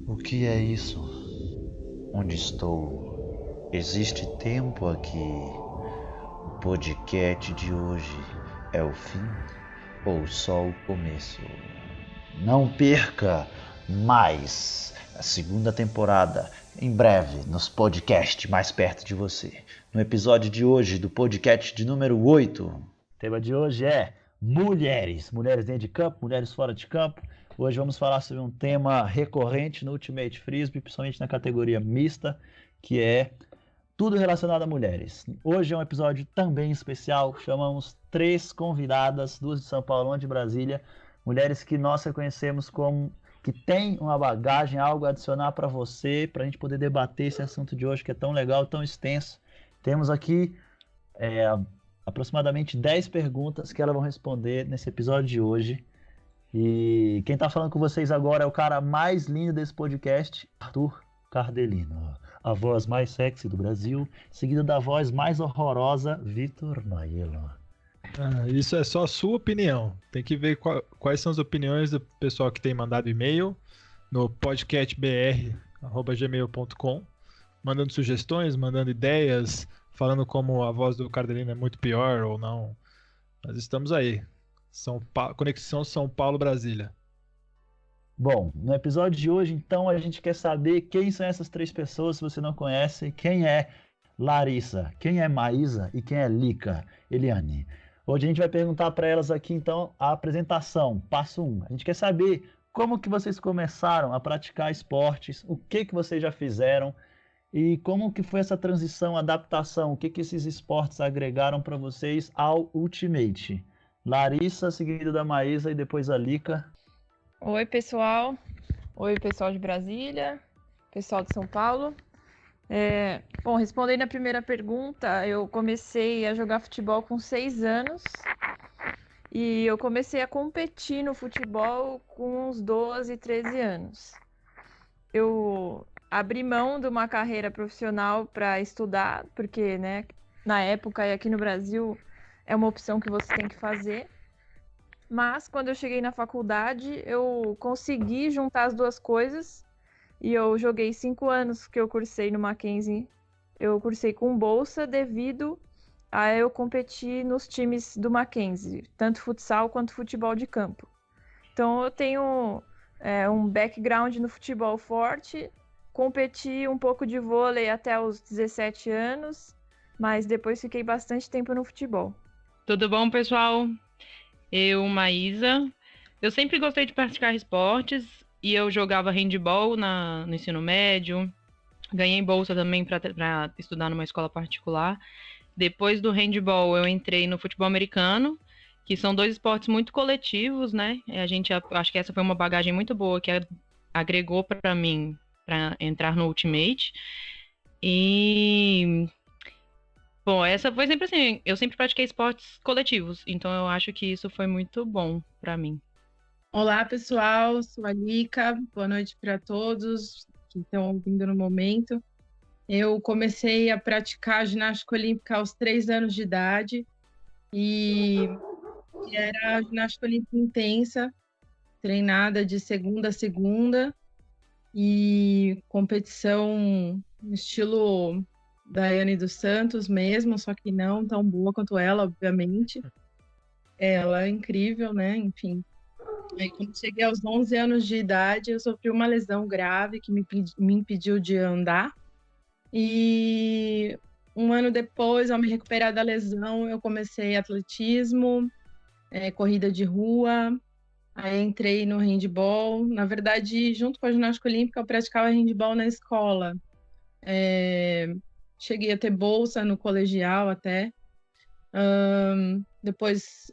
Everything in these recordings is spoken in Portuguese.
O que é isso? Onde estou? Existe tempo aqui? O podcast de hoje é o fim ou só o começo? Não perca mais a segunda temporada em breve nos podcasts mais perto de você. No episódio de hoje do podcast de número 8. O tema de hoje é mulheres. Mulheres dentro de campo, mulheres fora de campo. Hoje vamos falar sobre um tema recorrente no Ultimate Frisbee, principalmente na categoria mista, que é tudo relacionado a mulheres. Hoje é um episódio também especial. Chamamos 3 convidadas, 2 de São Paulo, 1 de Brasília, mulheres que nós reconhecemos como que têm uma bagagem, algo a adicionar para você, para a gente poder debater esse assunto de hoje que é tão legal, tão extenso. Temos aqui aproximadamente 10 perguntas que elas vão responder nesse episódio de hoje. E quem está falando com vocês agora é o cara mais lindo desse podcast, Arthur Cardelino. A voz mais sexy do Brasil, seguida da voz mais horrorosa, Vitor Maiello. Isso é só a sua opinião. Tem que ver quais são as opiniões do pessoal que tem mandado e-mail no podcastbr@gmail.com, mandando sugestões, mandando ideias, falando como a voz do Cardelino é muito pior ou não. Nós estamos aí. Conexão São Paulo-Brasília. Bom, no episódio de hoje, então, a gente quer saber quem são essas 3 pessoas, se você não conhece, quem é Larissa, quem é Maísa e quem é Lica, Eliane. Hoje a gente vai perguntar para elas aqui, então, a apresentação, passo 1. A gente quer saber como que vocês começaram a praticar esportes, o que vocês já fizeram e como que foi essa transição, adaptação, o que esses esportes agregaram para vocês ao Ultimate. Larissa, seguido da Maísa e depois a Lica. Oi, pessoal. Oi, pessoal de Brasília, pessoal de São Paulo. Bom, respondendo a primeira pergunta, eu comecei a jogar futebol com 6 anos e eu comecei a competir no futebol com uns 12, 13 anos. Eu abri mão de uma carreira profissional para estudar, porque, né, na época e aqui no Brasil é uma opção que você tem que fazer. Mas quando eu cheguei na faculdade, eu consegui juntar as duas coisas e eu joguei 5 anos que eu cursei no Mackenzie. Eu cursei com bolsa devido a eu competir nos times do Mackenzie, tanto futsal quanto futebol de campo. Então eu tenho um background no futebol forte, competi um pouco de vôlei até os 17 anos, mas depois fiquei bastante tempo no futebol. Tudo bom, pessoal? Eu, Maísa, eu sempre gostei de praticar esportes e eu jogava handball no ensino médio, ganhei bolsa também para estudar numa escola particular. Depois do handball eu entrei no futebol americano, que são 2 esportes muito coletivos, né? Acho que essa foi uma bagagem muito boa que agregou para mim para entrar no Ultimate. E bom, essa foi sempre assim, eu sempre pratiquei esportes coletivos, então eu acho que isso foi muito bom para mim. Olá, pessoal, sou a Lica, boa noite para todos que estão ouvindo no momento. Eu comecei a praticar ginástica olímpica aos 3 anos de idade e era ginástica olímpica intensa, treinada de segunda a segunda e competição no estilo Daiane dos Santos mesmo, só que não tão boa quanto ela, obviamente. Ela é incrível, né? Enfim. Aí, quando cheguei aos 11 anos de idade, eu sofri uma lesão grave que me impediu de andar. E um ano depois, ao me recuperar da lesão, eu comecei atletismo, corrida de rua, aí entrei no handball. Na verdade, junto com a ginástica olímpica, eu praticava handball na escola. Cheguei a ter bolsa no colegial até. Depois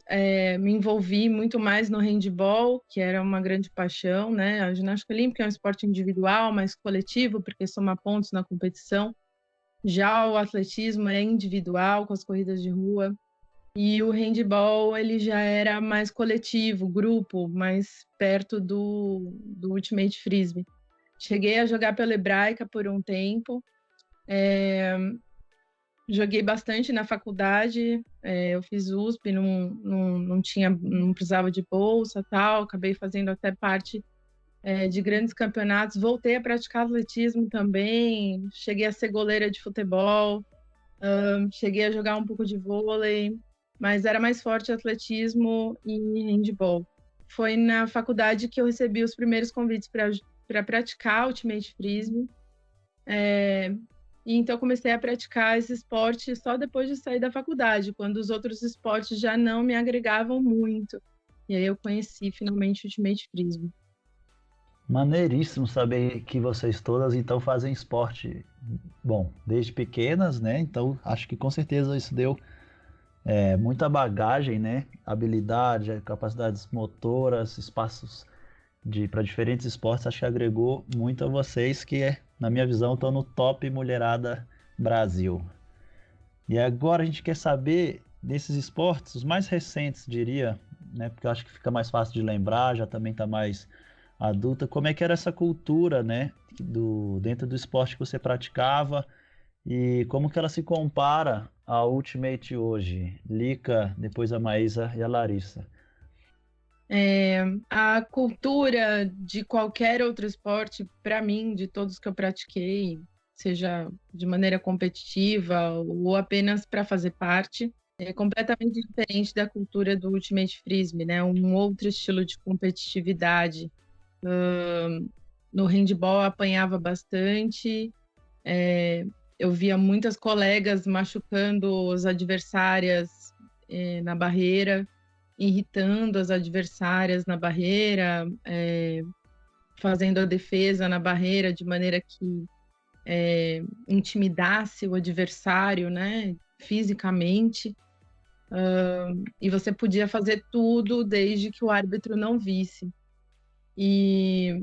me envolvi muito mais no handball, que era uma grande paixão, né? A ginástica olímpica é um esporte individual, mas coletivo, porque soma pontos na competição. Já o atletismo é individual, com as corridas de rua. E o handball, ele já era mais coletivo, grupo, mais perto do Ultimate Frisbee. Cheguei a jogar pela Hebraica por um tempo. Joguei bastante na faculdade, eu fiz USP, não precisava de bolsa, tal, acabei fazendo até parte de grandes campeonatos. Voltei a praticar atletismo também, cheguei a ser goleira de futebol, cheguei a jogar um pouco de vôlei, mas era mais forte atletismo e handball. Foi na faculdade que eu recebi os primeiros convites para praticar Ultimate Frisbee. E então eu comecei a praticar esse esporte só depois de sair da faculdade, quando os outros esportes já não me agregavam muito. E aí eu conheci finalmente o Ultimate Frisbee. Maneiríssimo saber que vocês todas então fazem esporte, bom, desde pequenas, né? Então acho que com certeza isso deu muita bagagem, né? Habilidade, capacidades motoras, espaços para diferentes esportes. Acho que agregou muito a vocês que, na minha visão, estão no top mulherada Brasil. E agora a gente quer saber desses esportes, os mais recentes, diria, né? Porque eu acho que fica mais fácil de lembrar, já também está mais adulta, como é que era essa cultura, né, dentro do esporte que você praticava e como que ela se compara ao Ultimate hoje? Lica, depois a Maísa e a Larissa. A cultura de qualquer outro esporte, para mim, de todos que eu pratiquei, seja de maneira competitiva ou apenas para fazer parte, é completamente diferente da cultura do Ultimate Frisbee, né? Um outro estilo de competitividade. No handball eu apanhava bastante, eu via muitas colegas machucando as adversárias na barreira, irritando as adversárias na barreira, fazendo a defesa na barreira de maneira que intimidasse o adversário, né, fisicamente. E você podia fazer tudo desde que o árbitro não visse. E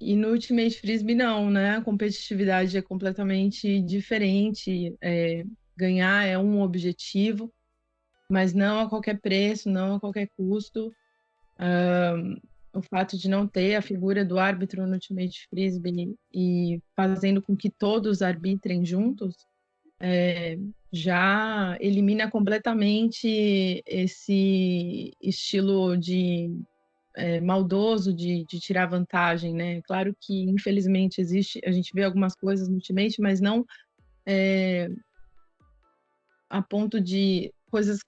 no Ultimate Frisbee não, né? A competitividade é completamente diferente. Ganhar é um objetivo, mas não a qualquer preço, não a qualquer custo. O fato de não ter a figura do árbitro no Ultimate Frisbee e fazendo com que todos arbitrem juntos, já elimina completamente esse estilo de maldoso de tirar vantagem, né? Claro que, infelizmente, a gente vê algumas coisas no Ultimate, mas não a ponto de coisas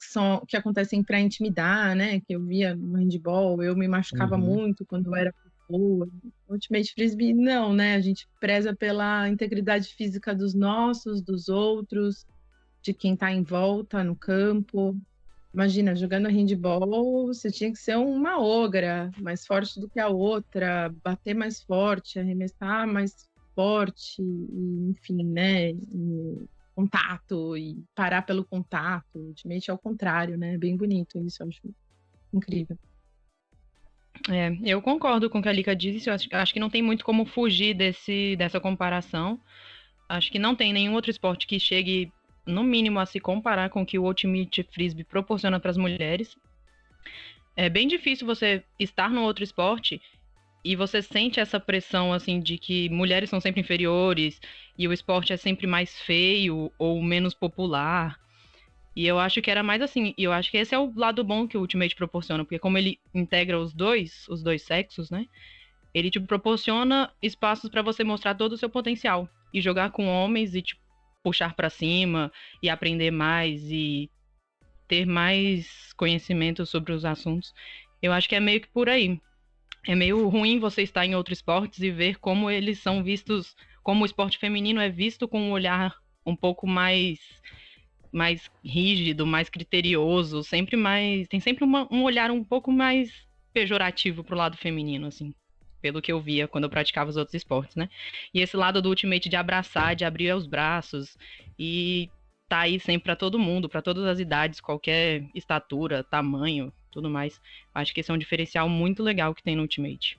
que acontecem para intimidar, né? Que eu via no handball, eu me machucava muito quando eu era boa. No Ultimate Frisbee, não, né? A gente preza pela integridade física dos nossos, dos outros, de quem está em volta no campo. Imagina, jogando handball, você tinha que ser uma ogra, mais forte do que a outra, bater mais forte, arremessar mais forte, e, enfim, né? E contato, e parar pelo contato. Ultimate é ao contrário, né? Bem bonito isso, eu acho incrível. Eu concordo com o que a Lika disse, eu acho que não tem muito como fugir dessa comparação. Acho que não tem nenhum outro esporte que chegue no mínimo a se comparar com o que o Ultimate Frisbee proporciona para as mulheres. É bem difícil você estar no outro esporte e você sente essa pressão, assim, de que mulheres são sempre inferiores e o esporte é sempre mais feio ou menos popular. E eu acho que era mais assim, e eu acho que esse é o lado bom que o Ultimate proporciona, porque como ele integra os dois sexos, né? Ele te proporciona espaços para você mostrar todo o seu potencial e jogar com homens e tipo, puxar para cima e aprender mais e ter mais conhecimento sobre os assuntos. Eu acho que é meio que por aí. É meio ruim você estar em outros esportes e ver como eles são vistos, como o esporte feminino é visto com um olhar um pouco mais rígido, mais criterioso, tem sempre um olhar um pouco mais pejorativo pro lado feminino, assim, pelo que eu via quando eu praticava os outros esportes, né? E esse lado do Ultimate de abraçar, de abrir os braços e tá aí sempre para todo mundo, para todas as idades, qualquer estatura, tamanho, tudo mais. Acho que esse é um diferencial muito legal que tem no Ultimate.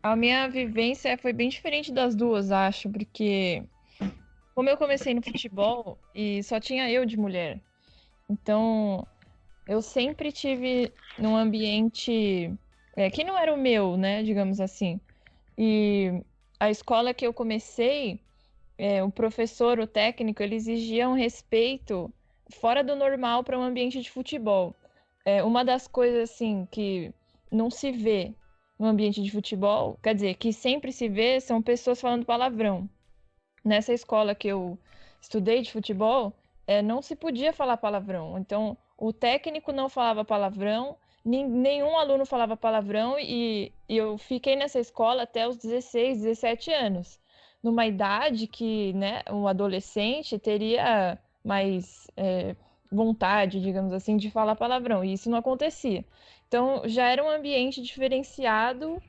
A minha vivência foi bem diferente das duas, acho, porque como eu comecei no futebol e só tinha eu de mulher, então eu sempre tive num ambiente que não era o meu, né, digamos assim. E a escola que eu comecei, o professor, o técnico, ele exigia um respeito fora do normal para um ambiente de futebol. Uma das coisas assim que não se vê no ambiente de futebol, quer dizer, que sempre se vê são pessoas falando palavrão. Nessa escola que eu estudei de futebol, não se podia falar palavrão. Então, o técnico não falava palavrão, nenhum aluno falava palavrão e eu fiquei nessa escola até os 16, 17 anos. Numa idade que, né, um adolescente teria mais vontade, digamos assim, de falar palavrão. E isso não acontecia. Então, já era um ambiente diferenciado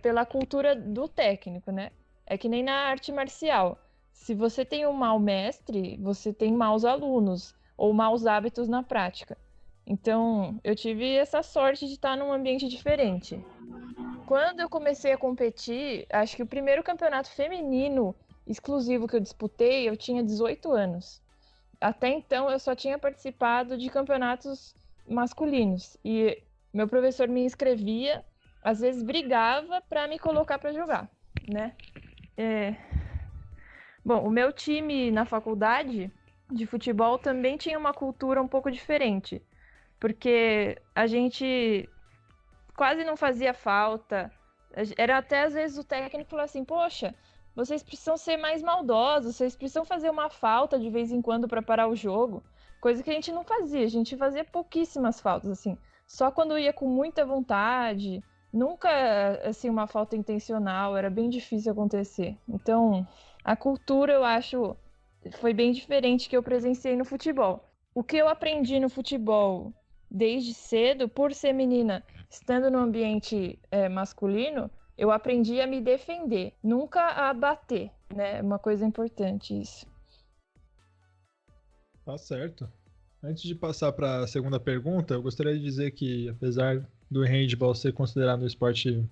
pela cultura do técnico, né? É que nem na arte marcial. Se você tem um mau mestre, você tem maus alunos ou maus hábitos na prática. Então, eu tive essa sorte de estar num ambiente diferente. Quando eu comecei a competir, acho que o primeiro campeonato feminino exclusivo que eu disputei, eu tinha 18 anos. Até então, eu só tinha participado de campeonatos masculinos. E meu professor me inscrevia, às vezes brigava para me colocar para jogar, né? Bom, o meu time na faculdade de futebol também tinha uma cultura um pouco diferente, porque a gente quase não fazia falta. Era até às vezes o técnico falava assim: poxa, vocês precisam ser mais maldosos, vocês precisam fazer uma falta de vez em quando para parar o jogo. Coisa que a gente não fazia, a gente fazia pouquíssimas faltas, assim. Só quando ia com muita vontade, nunca assim uma falta intencional, era bem difícil acontecer. Então, a cultura, eu acho, foi bem diferente que eu presenciei no futebol. O que eu aprendi no futebol desde cedo, por ser menina, estando no ambiente masculino, eu aprendi a me defender, nunca a bater, né? É uma coisa importante isso. Tá certo. Antes de passar para a segunda pergunta, eu gostaria de dizer que, apesar do handball ser considerado um esporte um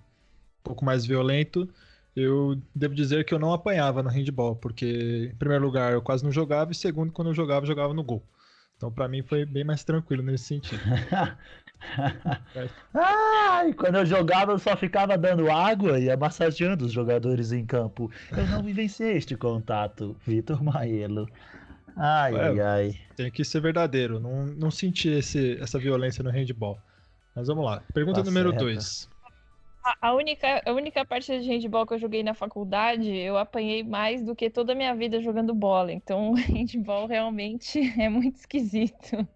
pouco mais violento, eu devo dizer que eu não apanhava no handball, porque, em primeiro lugar, eu quase não jogava, e segundo, quando eu jogava no gol. Então, para mim, foi bem mais tranquilo nesse sentido. E quando eu jogava, eu só ficava dando água e massageando os jogadores em campo. Eu não vivenciei este contato, Vitor Maiello. Ai. Tem que ser verdadeiro, não senti essa violência no handball. Mas vamos lá. Pergunta Tá número certo. 2. A única partida de handball que eu joguei na faculdade, eu apanhei mais do que toda a minha vida jogando bola. Então, o handball realmente é muito esquisito.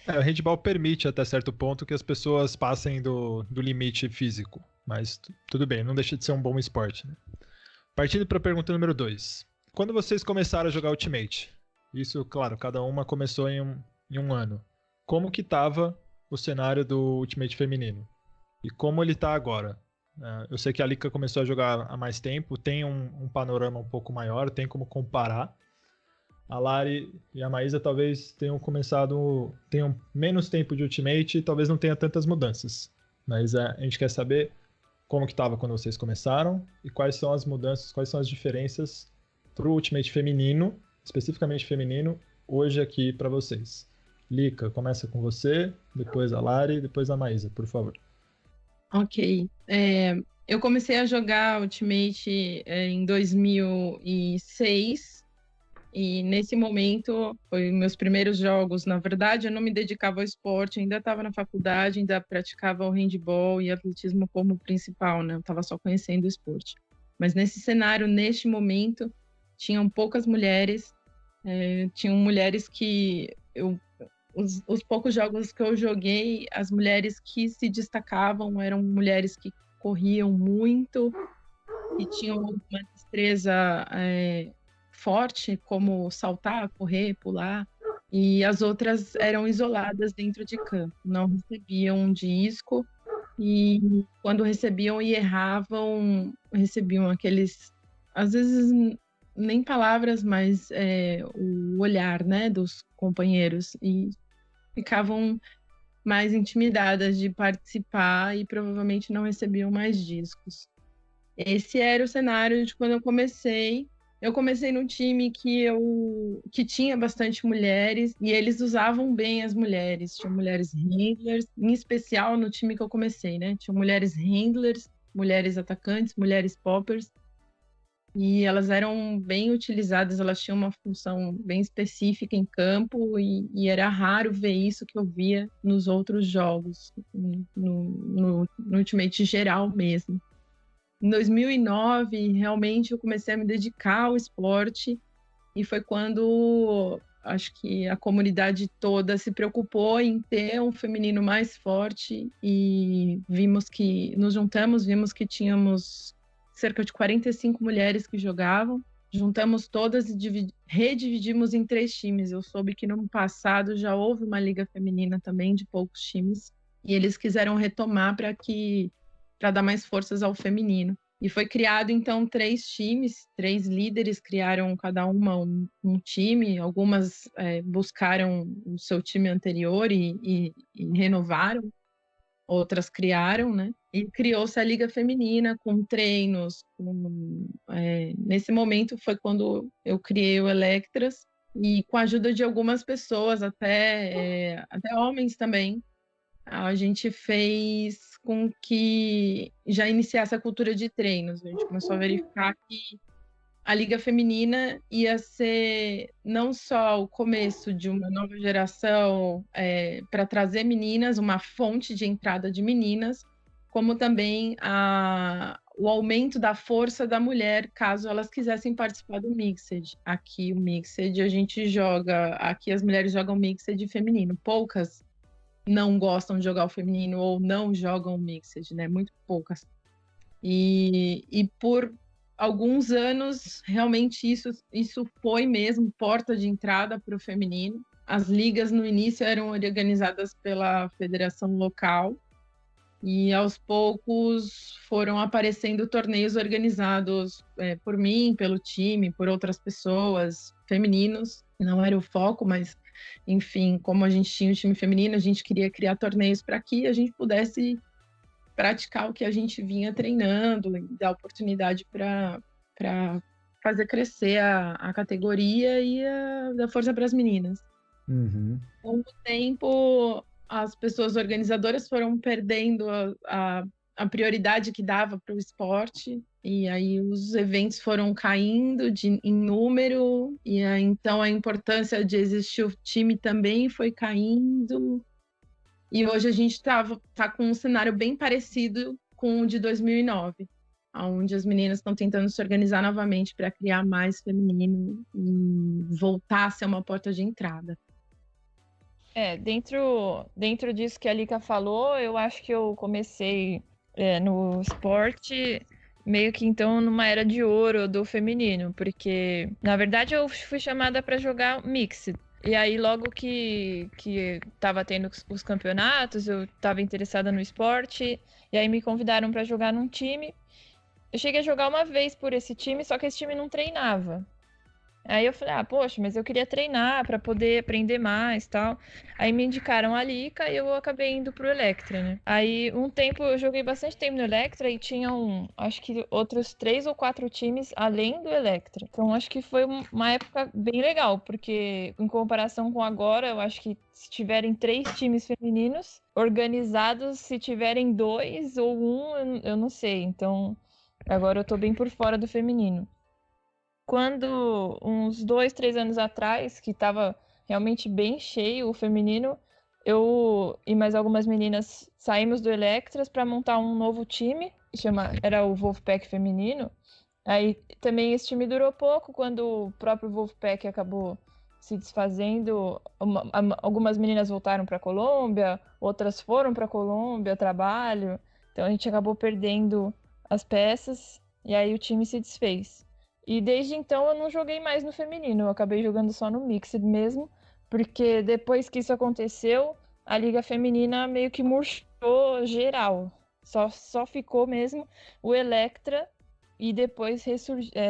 O handball permite até certo ponto que as pessoas passem do limite físico. Mas tudo bem, não deixa de ser um bom esporte, né? Partindo para a pergunta número 2. Quando vocês começaram a jogar Ultimate? Isso, claro, cada uma começou em um ano. Como que estava o cenário do Ultimate feminino? E como ele está agora? Eu sei que a Lika começou a jogar há mais tempo, tem um panorama um pouco maior, tem como comparar. A Lari e a Maísa talvez tenham menos tempo de Ultimate e talvez não tenha tantas mudanças. Mas a gente quer saber como que estava quando vocês começaram e quais são as mudanças, quais são as diferenças para o Ultimate feminino, especificamente feminino, hoje aqui para vocês. Lika, começa com você, depois a Lari, depois a Maísa, por favor. Ok. Eu comecei a jogar Ultimate em 2006 e nesse momento foi meus primeiros jogos. Na verdade, eu não me dedicava ao esporte, ainda estava na faculdade, ainda praticava o handball e atletismo como principal, né? Eu estava só conhecendo o esporte. Mas nesse cenário, neste momento, tinham poucas mulheres, tinham mulheres que os poucos jogos que eu joguei, as mulheres que se destacavam eram mulheres que corriam muito e tinham uma destreza forte, como saltar, correr, pular, e as outras eram isoladas dentro de campo, não recebiam disco e quando recebiam e erravam, recebiam aqueles, às vezes nem palavras, mas o olhar, né, dos companheiros, e ficavam mais intimidadas de participar e provavelmente não recebiam mais discos. Esse era o cenário de quando eu comecei. Eu comecei num time que tinha bastante mulheres e eles usavam bem as mulheres. Tinha mulheres handlers, em especial no time que eu comecei, né? Tinha mulheres handlers, mulheres atacantes, mulheres poppers. e elas eram bem utilizadas, elas tinham uma função bem específica em campo e era raro ver isso que eu via nos outros jogos, no Ultimate geral mesmo. Em 2009, realmente eu comecei a me dedicar ao esporte e foi quando acho que a comunidade toda se preocupou em ter um feminino mais forte e nos juntamos, vimos que tínhamos cerca de 45 mulheres que jogavam. Juntamos todas e redividimos em 3 times. Eu soube que no passado já houve uma liga feminina também de poucos times e eles quiseram retomar para dar mais forças ao feminino. E foi criado, então, 3 times, 3 líderes criaram cada uma um time. Algumas buscaram o seu time anterior e renovaram. Outras criaram, né? E criou-se a Liga Feminina com treinos. Nesse momento foi quando eu criei o Electras e com a ajuda de algumas pessoas, até homens também, a gente fez com que já iniciasse a cultura de treinos. A gente começou a verificar que a Liga Feminina ia ser não só o começo de uma nova geração para trazer meninas, uma fonte de entrada de meninas, como também o aumento da força da mulher, caso elas quisessem participar do Mixed. Aqui o Mixed a gente joga, aqui as mulheres jogam Mixed feminino. Poucas não gostam de jogar o feminino ou não jogam o Mixed, né? Muito poucas. E por alguns anos, realmente isso foi mesmo porta de entrada para o feminino. As ligas no início eram organizadas pela federação local e aos poucos foram aparecendo torneios organizados por mim, pelo time, por outras pessoas, femininos. Não era o foco, mas enfim, como a gente tinha o time feminino, a gente queria criar torneios para que a gente pudesse praticar o que a gente vinha treinando e dar oportunidade para fazer crescer a categoria e dar força para as meninas. Uhum. Com o tempo, as pessoas organizadoras foram perdendo a prioridade que dava para o esporte, e aí os eventos foram caindo em número, e aí, então a importância de existir o time também foi caindo. E hoje a gente tá com um cenário bem parecido com o de 2009, onde as meninas estão tentando se organizar novamente para criar mais feminino e voltar a ser uma porta de entrada. Dentro disso que a Lika falou, eu acho que eu comecei no esporte meio que então numa era de ouro do feminino, porque na verdade eu fui chamada para jogar mixed. E aí, logo que tava tendo os campeonatos, eu tava interessada no esporte, e aí me convidaram para jogar num time. Eu cheguei a jogar uma vez por esse time, só que esse time não treinava. Aí eu falei, poxa, mas eu queria treinar para poder aprender mais e tal. Aí me indicaram a Lika e eu acabei indo pro Electra, né? Aí eu joguei bastante tempo no Electra e tinham, acho que outros 3 ou 4 times além do Electra. Então acho que foi uma época bem legal, porque em comparação com agora, eu acho que se tiverem 3 times femininos organizados, se tiverem 2 ou 1, eu não sei. Então agora eu tô bem por fora do feminino. Quando, uns 2, 3 anos atrás, que estava realmente bem cheio o feminino, eu e mais algumas meninas saímos do Electras para montar um novo time, era o Wolfpack feminino. Aí também esse time durou pouco, quando o próprio Wolfpack acabou se desfazendo. Algumas meninas voltaram para a Colômbia, outras foram para a Colômbia, trabalho. Então a gente acabou perdendo as peças e aí o time se desfez. E desde então eu não joguei mais no feminino, eu acabei jogando só no Mixed mesmo, porque depois que isso aconteceu, a Liga Feminina meio que murchou geral. Só ficou mesmo o Electra e depois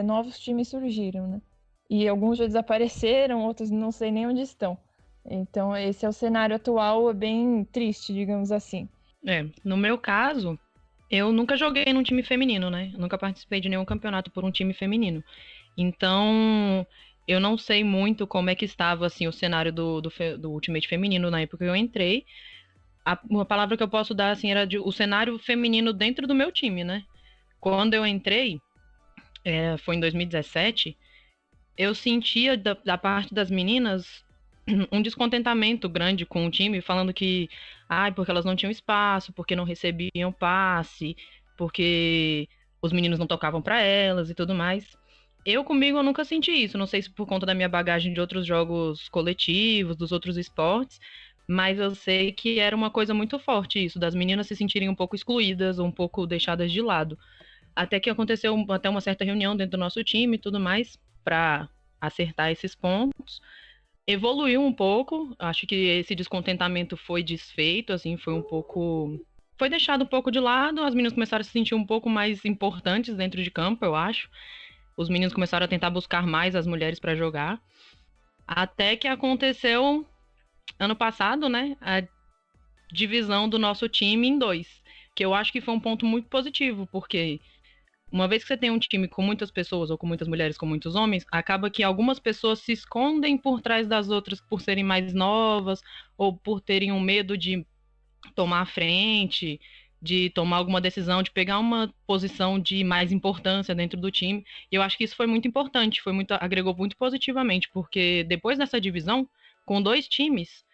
novos times surgiram, né? E alguns já desapareceram, outros não sei nem onde estão. Então esse é o cenário atual, é bem triste, digamos assim. No meu caso, eu nunca joguei num time feminino, né? Eu nunca participei de nenhum campeonato por um time feminino. Então, eu não sei muito como é que estava assim, o cenário do Ultimate feminino na época que eu entrei. Uma palavra que eu posso dar assim, era o cenário feminino dentro do meu time, né? Quando eu entrei, foi em 2017, eu sentia da parte das meninas um descontentamento grande com o time, falando que, porque elas não tinham espaço, porque não recebiam passe, porque os meninos não tocavam para elas e tudo mais. Comigo, eu nunca senti isso. Não sei se por conta da minha bagagem de outros jogos coletivos, dos outros esportes, mas eu sei que era uma coisa muito forte isso, das meninas se sentirem um pouco excluídas, um pouco deixadas de lado. Até que aconteceu até uma certa reunião dentro do nosso time e tudo mais, para acertar esses pontos. Evoluiu um pouco, acho que esse descontentamento foi desfeito, assim, foi deixado um pouco de lado, as meninas começaram a se sentir um pouco mais importantes dentro de campo, eu acho. Os meninos começaram a tentar buscar mais as mulheres para jogar. Até que aconteceu ano passado, né, a divisão do nosso time em 2, que eu acho que foi um ponto muito positivo, porque uma vez que você tem um time com muitas pessoas, ou com muitas mulheres, com muitos homens, acaba que algumas pessoas se escondem por trás das outras por serem mais novas, ou por terem um medo de tomar a frente, de tomar alguma decisão, de pegar uma posição de mais importância dentro do time. E eu acho que isso foi muito importante, agregou muito positivamente, porque depois dessa divisão, com 2 times,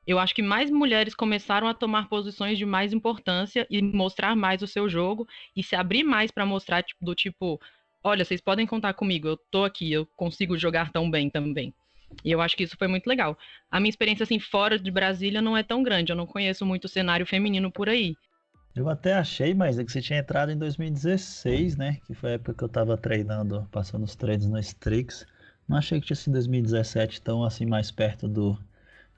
eu acho que mais mulheres começaram a tomar posições de mais importância e mostrar mais o seu jogo e se abrir mais para mostrar do tipo, olha, vocês podem contar comigo, eu tô aqui, eu consigo jogar tão bem também. E eu acho que isso foi muito legal. A minha experiência assim fora de Brasília não é tão grande, eu não conheço muito o cenário feminino por aí. Eu até achei, mas é que você tinha entrado em 2016, né? Que foi a época que eu tava treinando, passando os treinos no Strix. Não achei que tinha sido 2017, tão assim mais perto do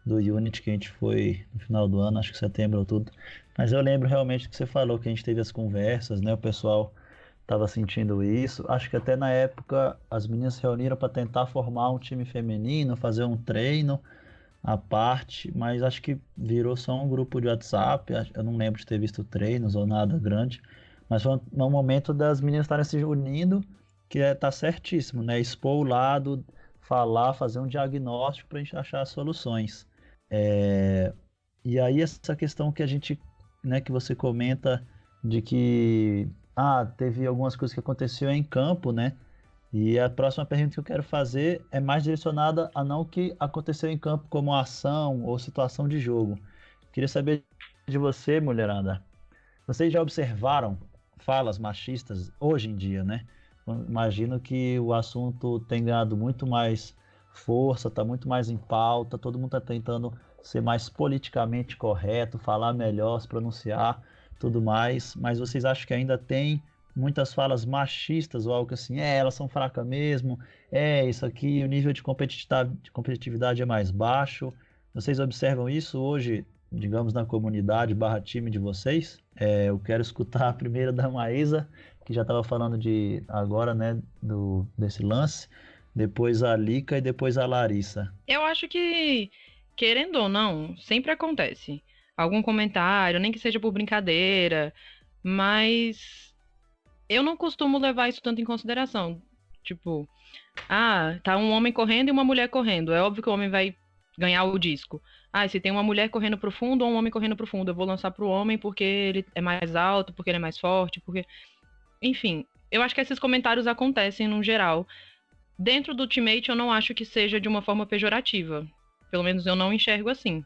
Unity que a gente foi no final do ano, acho que setembro ou tudo. Mas eu lembro realmente que você falou que a gente teve as conversas, né? O pessoal estava sentindo isso. Acho que até na época as meninas se reuniram para tentar formar um time feminino, fazer um treino à parte, mas acho que virou só um grupo de WhatsApp. Eu não lembro de ter visto treinos ou nada grande, mas foi um momento das meninas estarem se unindo, que tá certíssimo, né? Expor o lado, falar, fazer um diagnóstico para a gente achar soluções. E aí essa questão que a gente, né, que você comenta de que teve algumas coisas que aconteceu em campo, né? E a próxima pergunta que eu quero fazer é mais direcionada a não o que aconteceu em campo como ação ou situação de jogo. Queria saber de você, mulherada. Vocês já observaram falas machistas hoje em dia, né? Imagino que o assunto tem ganhado muito mais força, está muito mais em pauta, todo mundo está tentando ser mais politicamente correto, falar melhor, se pronunciar, tudo mais, mas vocês acham que ainda tem muitas falas machistas ou algo assim, elas são fracas mesmo, isso aqui, o nível de competitividade é mais baixo. Vocês observam isso hoje, digamos, na comunidade /time de vocês? Eu quero escutar a primeira da Maísa, que já estava falando agora, né, desse lance, depois a Lica e depois a Larissa. Eu acho que, querendo ou não, sempre acontece algum comentário, nem que seja por brincadeira, mas eu não costumo levar isso tanto em consideração. Tipo, tá um homem correndo e uma mulher correndo. É óbvio que o homem vai ganhar o disco. Se tem uma mulher correndo pro fundo ou um homem correndo pro fundo, eu vou lançar pro homem porque ele é mais alto, porque ele é mais forte, porque... Enfim, eu acho que esses comentários acontecem no geral. Dentro do Ultimate, eu não acho que seja de uma forma pejorativa. Pelo menos eu não enxergo assim.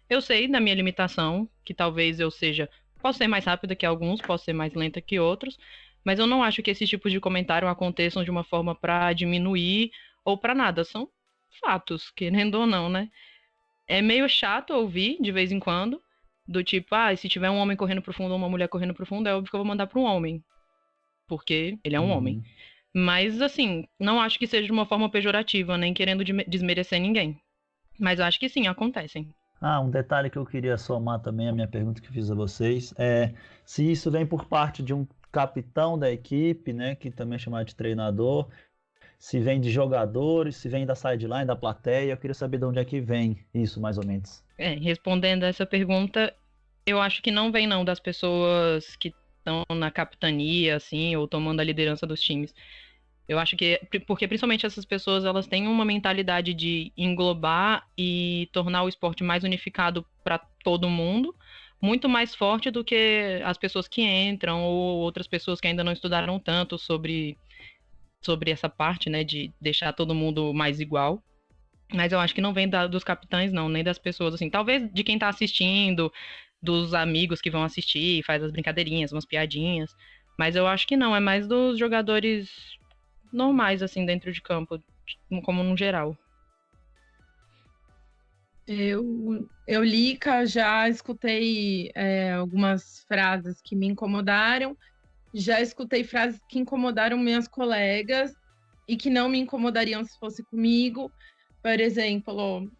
Eu sei da minha limitação, que talvez eu posso ser mais rápida que alguns, posso ser mais lenta que outros, mas eu não acho que esses tipos de comentário aconteçam de uma forma para diminuir ou para nada. São fatos, querendo ou não, né? É meio chato ouvir de vez em quando, do tipo, se tiver um homem correndo pro fundo ou uma mulher correndo pro fundo, é óbvio que eu vou mandar para um homem, porque ele é um homem. Mas, assim, não acho que seja de uma forma pejorativa, nem querendo desmerecer ninguém. Mas eu acho que sim, acontecem. Um detalhe que eu queria somar também, a minha pergunta que fiz a vocês, é se isso vem por parte de um capitão da equipe, né, que também é chamado de treinador, se vem de jogadores, se vem da sideline, da plateia. Eu queria saber de onde é que vem isso, mais ou menos. Respondendo essa pergunta, eu acho que não vem não das pessoas que estão na capitania, assim, ou tomando a liderança dos times. Eu acho que, porque principalmente essas pessoas, elas têm uma mentalidade de englobar e tornar o esporte mais unificado para todo mundo, muito mais forte do que as pessoas que entram ou outras pessoas que ainda não estudaram tanto sobre essa parte, né, de deixar todo mundo mais igual. Mas eu acho que não vem dos capitães, não, nem das pessoas, assim. Talvez de quem tá assistindo, dos amigos que vão assistir, faz as brincadeirinhas, umas piadinhas. Mas eu acho que não, é mais dos jogadores normais, assim, dentro de campo, como no geral. Eu Lica, já escutei algumas frases que me incomodaram, já escutei frases que incomodaram minhas colegas e que não me incomodariam se fosse comigo. Por exemplo,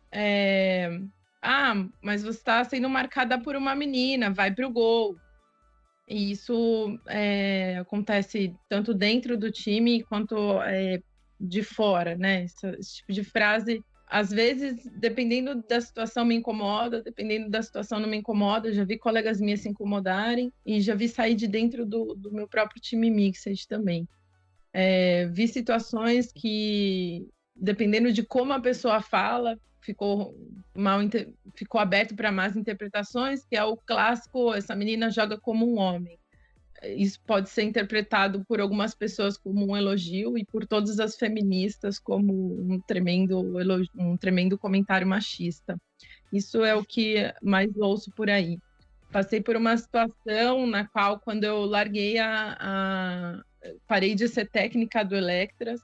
mas você está sendo marcada por uma menina, vai para o gol. E isso acontece tanto dentro do time quanto de fora, né? Esse tipo de frase, às vezes, dependendo da situação me incomoda, dependendo da situação não me incomoda. Eu já vi colegas minhas se incomodarem e já vi sair de dentro do meu próprio time mixed também. Vi situações que, dependendo de como a pessoa fala, ficou aberto para más interpretações, que é o clássico, essa menina joga como um homem. Isso pode ser interpretado por algumas pessoas como um elogio e por todas as feministas como um tremendo comentário machista. Isso é o que mais ouço por aí. Passei por uma situação na qual, quando eu larguei parei de ser técnica do Electras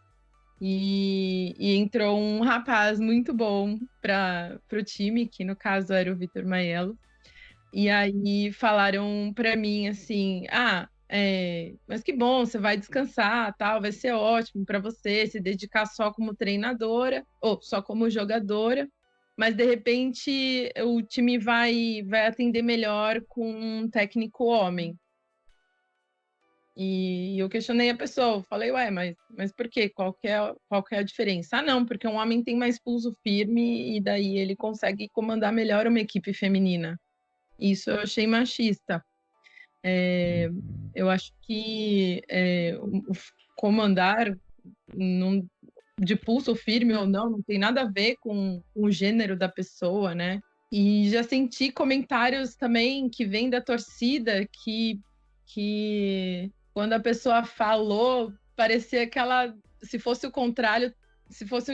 e entrou um rapaz muito bom para o time, que no caso era o Vitor Maiello. E aí falaram para mim assim, mas que bom, você vai descansar, tal, vai ser ótimo para você se dedicar só como treinadora ou só como jogadora, mas de repente o time vai atender melhor com um técnico homem. E eu questionei a pessoa, falei, mas por quê? Qual que é a diferença? Ah, não, porque um homem tem mais pulso firme e daí ele consegue comandar melhor uma equipe feminina. Isso eu achei machista. Eu acho que o comandar de pulso firme ou não tem nada a ver com o gênero da pessoa, né? E já senti comentários também que vêm da torcida que quando a pessoa falou, parecia que ela, se fosse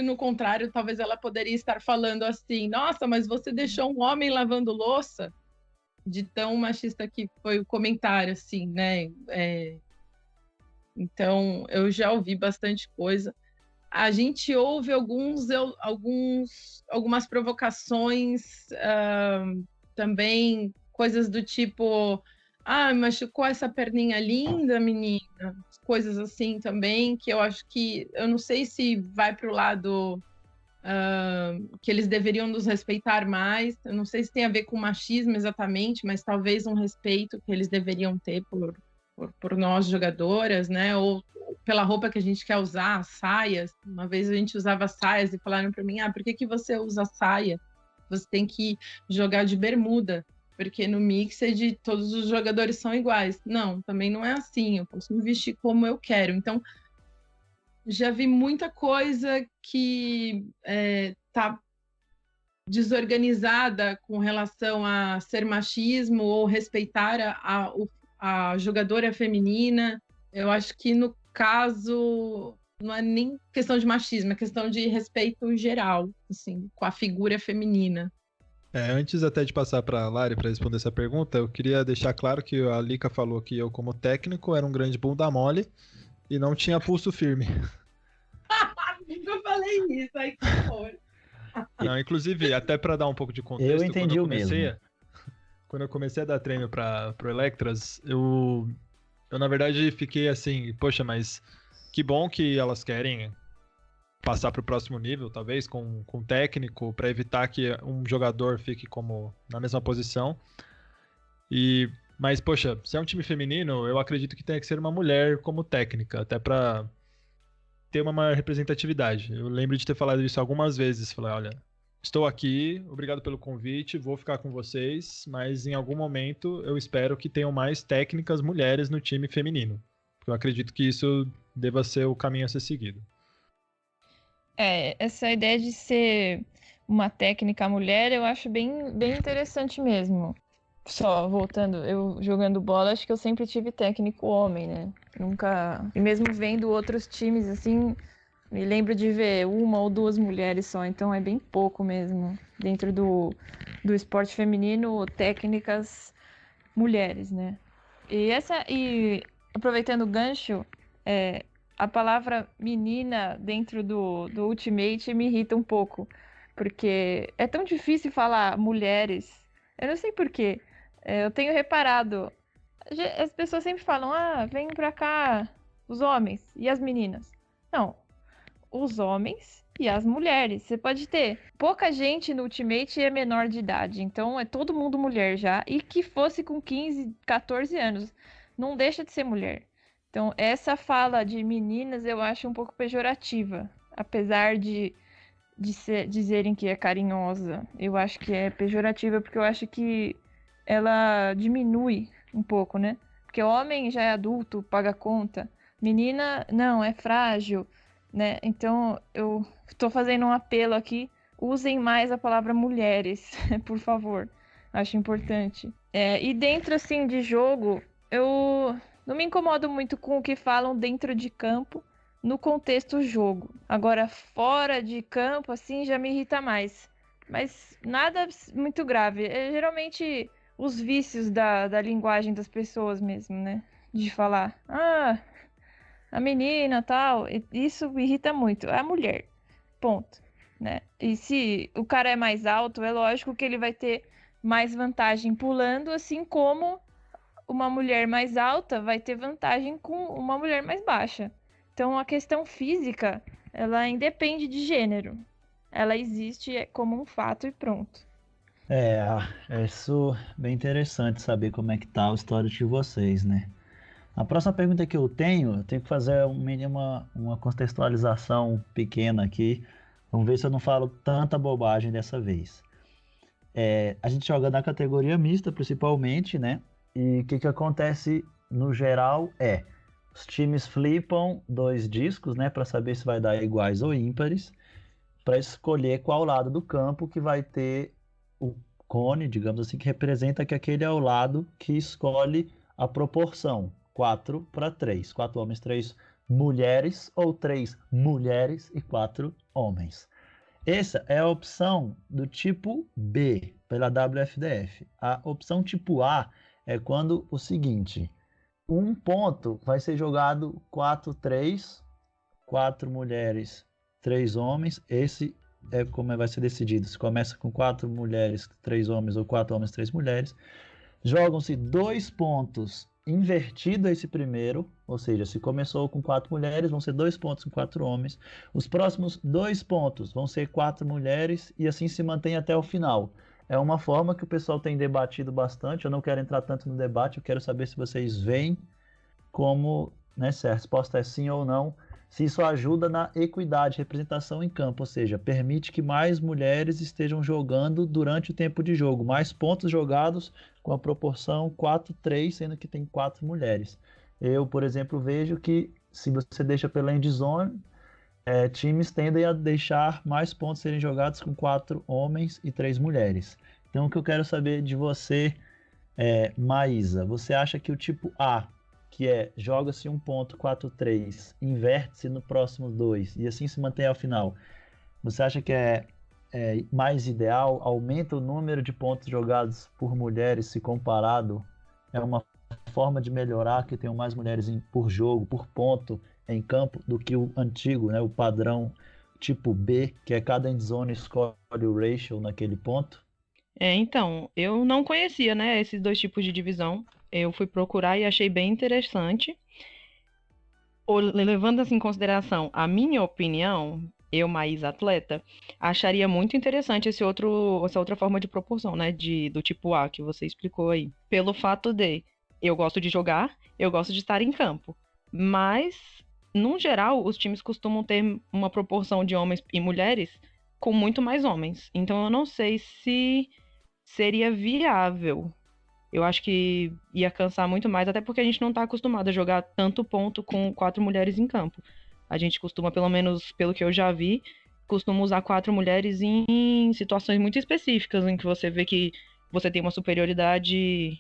no contrário, talvez ela poderia estar falando assim, nossa, mas você deixou um homem lavando louça? De tão machista que foi o comentário, assim, né? Então, eu já ouvi bastante coisa. A gente ouve algumas provocações, também, coisas do tipo, machucou essa perninha linda, menina. Coisas assim também, que eu acho que, eu não sei se vai para o lado que eles deveriam nos respeitar mais. Eu não sei se tem a ver com machismo exatamente, mas talvez um respeito que eles deveriam ter por nós jogadoras, né? Ou pela roupa que a gente quer usar, saias. Uma vez a gente usava saias e falaram para mim, por que você usa saia? Você tem que jogar de bermuda, porque no Mixed todos os jogadores são iguais. Não, também não é assim, eu posso me vestir como eu quero. Então, já vi muita coisa que tá desorganizada com relação a ser machismo ou respeitar a jogadora feminina. Eu acho que, no caso, não é nem questão de machismo, é questão de respeito geral, assim, com a figura feminina. Antes até de passar para a Lari para responder essa pergunta, eu queria deixar claro que a Lika falou que eu, como técnico, era um grande bunda mole e não tinha pulso firme. Nunca falei isso, ai que horror. Não, inclusive, até para dar um pouco de contexto, Eu entendi o mesmo. Quando eu comecei a dar treino pro Electras, eu na verdade fiquei assim, poxa, mas que bom que elas querem passar pro próximo nível, talvez, com técnico, para evitar que um jogador fique como na mesma posição. Mas, poxa, se é um time feminino, eu acredito que tem que ser uma mulher como técnica, até para ter uma maior representatividade. Eu lembro de ter falado isso algumas vezes. Falei, olha, estou aqui, obrigado pelo convite, vou ficar com vocês, mas em algum momento eu espero que tenham mais técnicas mulheres no time feminino. Porque eu acredito que isso deva ser o caminho a ser seguido. Essa ideia de ser uma técnica mulher eu acho bem interessante mesmo. Só voltando, eu jogando bola, acho que eu sempre tive técnico homem, né? Nunca. E mesmo vendo outros times assim, me lembro de ver uma ou duas mulheres só, então é bem pouco mesmo. Dentro do esporte feminino, técnicas mulheres, né? E aproveitando o gancho, a palavra menina dentro do Ultimate me irrita um pouco, porque é tão difícil falar mulheres. Eu não sei por quê. Eu tenho reparado, as pessoas sempre falam, vem pra cá os homens e as meninas. Não, os homens e as mulheres. Você pode ter pouca gente no Ultimate e é menor de idade, então é todo mundo mulher já, e que fosse com 15, 14 anos, não deixa de ser mulher. Então, essa fala de meninas eu acho um pouco pejorativa, apesar de dizerem que é carinhosa. Eu acho que é pejorativa porque eu acho que ela diminui um pouco, né? Porque homem já é adulto, paga conta. Menina, não, é frágil, né? Então, eu estou fazendo um apelo aqui. Usem mais a palavra mulheres, por favor. Acho importante. E dentro, assim, de jogo, eu não me incomodo muito com o que falam dentro de campo, no contexto jogo. Agora, fora de campo, assim, já me irrita mais. Mas nada muito grave. É geralmente os vícios da linguagem das pessoas mesmo, né? De falar, a menina, tal. Isso me irrita muito. É a mulher. Ponto. Né? E se o cara é mais alto, é lógico que ele vai ter mais vantagem pulando, assim como uma mulher mais alta vai ter vantagem com uma mulher mais baixa. Então, a questão física, ela independe de gênero. Ela existe como um fato e pronto. Isso é bem interessante saber como é que tá a história de vocês, né? A próxima pergunta que eu tenho que fazer uma contextualização pequena aqui. Vamos ver se eu não falo tanta bobagem dessa vez. A gente joga na categoria mista, principalmente, né? E o que acontece no geral os times flipam 2 discos, né? Para saber se vai dar iguais ou ímpares, para escolher qual lado do campo que vai ter o cone, digamos assim, que representa que aquele é o lado que escolhe a proporção 4-3. 4 homens, 3 mulheres, ou 3 mulheres e 4 homens. Essa é a opção do tipo B, pela WFDF. A opção tipo A é quando o seguinte: um ponto vai ser jogado 4-3, 4 mulheres, 3 homens. Esse é como vai ser decidido. Se começa com 4 mulheres, 3 homens, ou 4 homens, 3 mulheres. Jogam-se 2 pontos invertido esse primeiro, ou seja, se começou com 4 mulheres, vão ser 2 pontos com 4 homens. Os próximos 2 pontos vão ser 4 mulheres e assim se mantém até o final. É uma forma que o pessoal tem debatido bastante. Eu não quero entrar tanto no debate, eu quero saber se vocês veem como, né, se a resposta é sim ou não, se isso ajuda na equidade, representação em campo, ou seja, permite que mais mulheres estejam jogando durante o tempo de jogo, mais pontos jogados com a proporção 4-3, sendo que tem 4 mulheres. Eu, por exemplo, vejo que se você deixa pela endzone, times tendem a deixar mais pontos serem jogados com 4 homens e 3 mulheres. Então, o que eu quero saber de você, Maísa, você acha que o tipo A, que joga-se um ponto 4-3, inverte-se no próximo 2 e assim se mantém ao final, você acha que é mais ideal? Aumenta o número de pontos jogados por mulheres se comparado? É uma forma de melhorar que tenham mais mulheres por jogo, por ponto em campo, do que o antigo, né, o padrão tipo B, que é cada endzone escolhe o ratio naquele ponto? Então, eu não conhecia, né, esses 2 tipos de divisão. Eu fui procurar e achei bem interessante. Levando assim em consideração a minha opinião, eu, Maísa atleta, acharia muito interessante essa outra forma de proporção, né, do tipo A que você explicou aí. Pelo fato de eu gosto de jogar, eu gosto de estar em campo. Mas, no geral, os times costumam ter uma proporção de homens e mulheres com muito mais homens. Então, eu não sei se seria viável. Eu acho que ia cansar muito mais, até porque a gente não está acostumado a jogar tanto ponto com 4 mulheres em campo. A gente costuma, pelo menos pelo que eu já vi, costuma usar 4 mulheres em situações muito específicas, em que você vê que você tem uma superioridade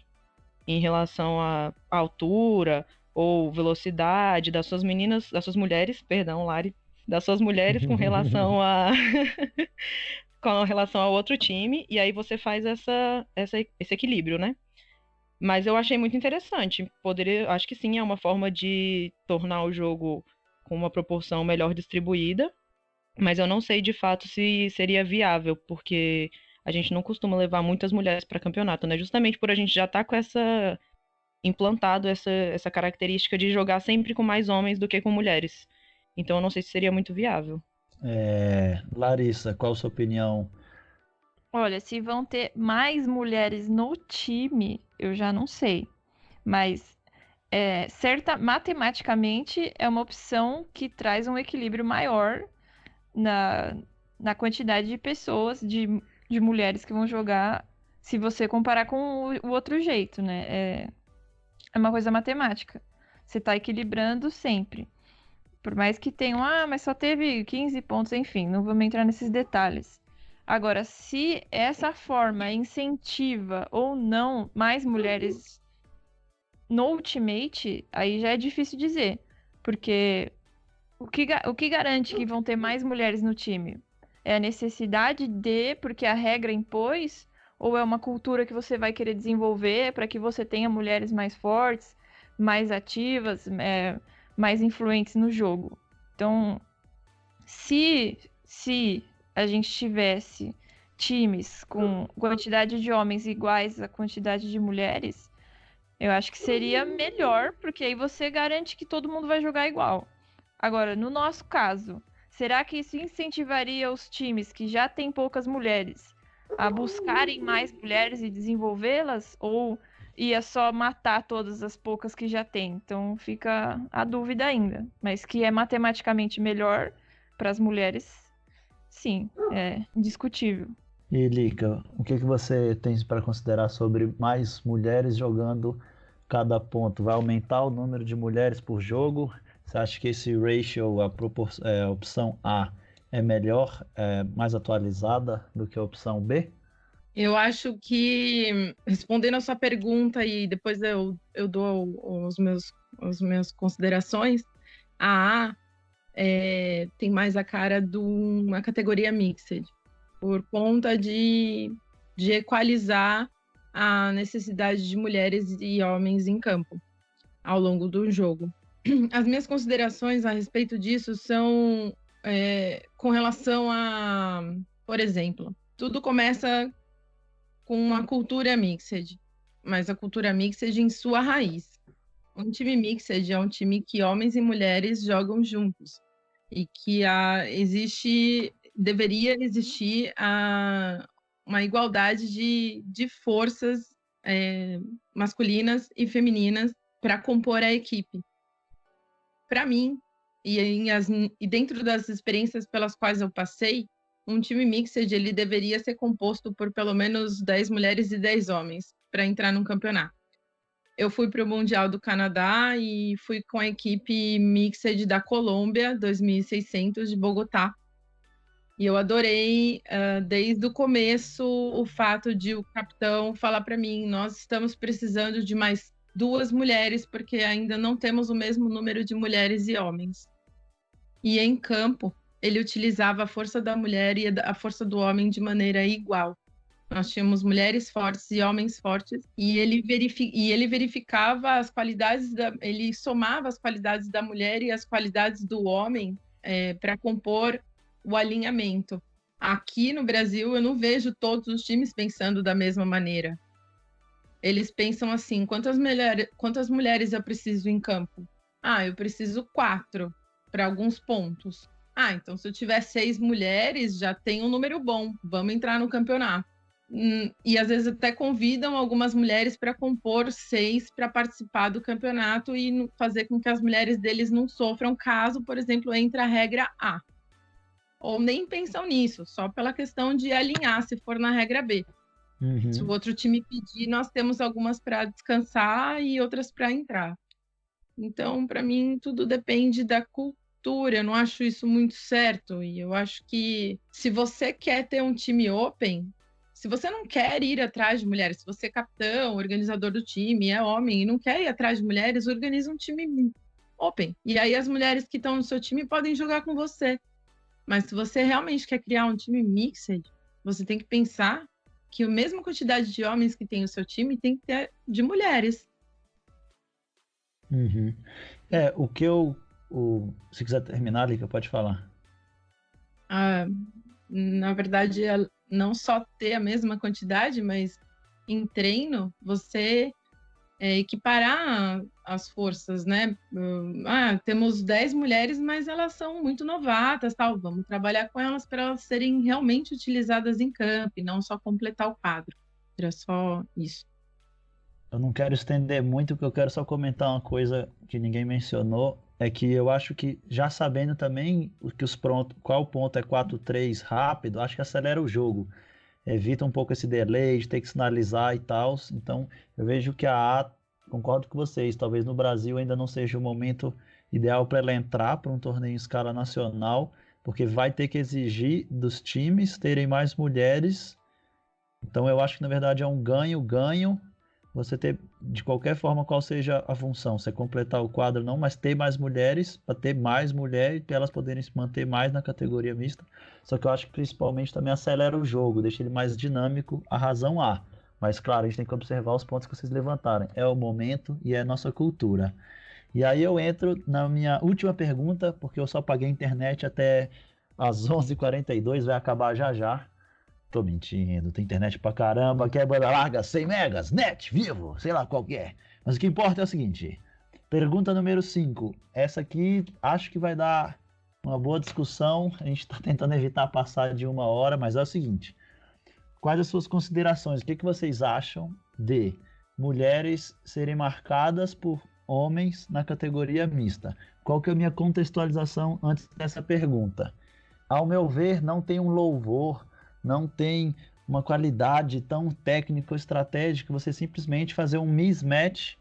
em relação à altura ou velocidade das suas mulheres, perdão, Lari, das suas mulheres com relação com relação ao outro time, e aí você faz esse equilíbrio, né? Mas eu achei muito interessante. Acho que sim, é uma forma de tornar o jogo com uma proporção melhor distribuída, mas eu não sei de fato se seria viável, porque a gente não costuma levar muitas mulheres para campeonato, né? Justamente por a gente já estar com implantado essa característica de jogar sempre com mais homens do que com mulheres. Então eu não sei se seria muito viável. Larissa, qual a sua opinião? Olha, se vão ter mais mulheres no time, eu já não sei. Mas matematicamente é uma opção que traz um equilíbrio maior na quantidade de pessoas, de mulheres que vão jogar, se você comparar com o outro jeito, né? É uma coisa matemática. Você está equilibrando sempre. Por mais que tenham, mas só teve 15 pontos, enfim, não vamos entrar nesses detalhes. Agora, se essa forma incentiva ou não mais mulheres no Ultimate, aí já é difícil dizer. Porque o que garante que vão ter mais mulheres no time? É a necessidade porque a regra impôs? Ou é uma cultura que você vai querer desenvolver para que você tenha mulheres mais fortes, mais ativas, mais influentes no jogo? Então, se a gente tivesse times com quantidade de homens iguais à quantidade de mulheres, eu acho que seria melhor, porque aí você garante que todo mundo vai jogar igual. Agora, no nosso caso, será que isso incentivaria os times que já têm poucas mulheres a buscarem mais mulheres e desenvolvê-las? Ou ia só matar todas as poucas que já tem? Então fica a dúvida ainda. Mas que é matematicamente melhor para as mulheres, sim, é indiscutível. E Lica, o que você tem para considerar sobre mais mulheres jogando cada ponto? Vai aumentar o número de mulheres por jogo? Você acha que esse ratio, a opção A, é melhor, mais atualizada do que a opção B? Eu acho que, respondendo a sua pergunta e depois eu dou as minhas considerações, a A tem mais a cara de uma categoria mixed, por conta de equalizar a necessidade de mulheres e homens em campo ao longo do jogo. As minhas considerações a respeito disso são com relação a, por exemplo, tudo começa com uma cultura mixed, mas a cultura mixed em sua raiz. Um time mixed é um time que homens e mulheres jogam juntos e que deveria existir uma igualdade de forças masculinas e femininas para compor a equipe. Para mim, e dentro das experiências pelas quais eu passei, um time mixed ele deveria ser composto por pelo menos 10 mulheres e 10 homens para entrar num campeonato. Eu fui para o Mundial do Canadá e fui com a equipe mixed da Colômbia, 2600 de Bogotá. E eu adorei, desde o começo, o fato de o capitão falar para mim, nós estamos precisando de mais 2 mulheres, porque ainda não temos o mesmo número de mulheres e homens. E em campo, ele utilizava a força da mulher e a força do homem de maneira igual. Nós tínhamos mulheres fortes e homens fortes, e ele verificava as qualidades, ele somava as qualidades da mulher e as qualidades do homem para compor o alinhamento. Aqui no Brasil, eu não vejo todos os times pensando da mesma maneira. Eles pensam assim, quantas mulheres eu preciso em campo? Eu preciso 4 para alguns pontos. Então se eu tiver 6 mulheres, já tem um número bom, vamos entrar no campeonato. E às vezes até convidam algumas mulheres para compor 6 para participar do campeonato e fazer com que as mulheres deles não sofram caso, por exemplo, entre a regra A. Ou nem pensam nisso, só pela questão de alinhar, se for na regra B. Uhum. Se o outro time pedir, nós temos algumas para descansar e outras para entrar. Então, para mim, tudo depende da cultura. Eu não acho isso muito certo. E eu acho que se você quer ter um time open, Se você não quer ir atrás de mulheres, se você é capitão, organizador do time, é homem e não quer ir atrás de mulheres, organiza um time open. E aí as mulheres que estão no seu time podem jogar com você. Mas se você realmente quer criar um time mixed, você tem que pensar que a mesma quantidade de homens que tem o seu time tem que ter de mulheres. Uhum. Se quiser terminar, Lica, pode falar. Na verdade, é não só ter a mesma quantidade, mas em treino, você equiparar as forças, né? Temos 10 mulheres, mas elas são muito novatas, tal. Vamos trabalhar com elas para elas serem realmente utilizadas em campo e não só completar o quadro. Era só isso. Eu não quero estender muito, porque eu quero só comentar uma coisa que ninguém mencionou, é que eu acho que, já sabendo também qual ponto é 4-3 rápido, acho que acelera o jogo. Evita um pouco esse delay de ter que sinalizar e tal. Então, eu vejo que concordo com vocês, talvez no Brasil ainda não seja o momento ideal para ela entrar para um torneio em escala nacional, porque vai ter que exigir dos times terem mais mulheres. Então, eu acho que, na verdade, é um ganho-ganho você ter, de qualquer forma, qual seja a função. Você completar o quadro não, mas ter mais mulheres, para ter mais mulheres, para elas poderem se manter mais na categoria mista. Só que eu acho que principalmente também acelera o jogo, deixa ele mais dinâmico, a razão há. Mas claro, a gente tem que observar os pontos que vocês levantaram. É o momento e é a nossa cultura. E aí eu entro na minha última pergunta, porque eu só paguei a internet até às 11h42, vai acabar já já. Tô mentindo, tem internet pra caramba, quer banda larga, 100 megas, net, vivo, sei lá qual que é. Mas o que importa é o seguinte, pergunta número 5, essa aqui acho que vai dar uma boa discussão, a gente tá tentando evitar passar de 1 hora, mas é o seguinte, quais as suas considerações, o que vocês acham de mulheres serem marcadas por homens na categoria mista? Qual que é a minha contextualização antes dessa pergunta? Ao meu ver, não tem um louvor, não tem uma qualidade tão técnico-estratégica, você simplesmente fazer um mismatch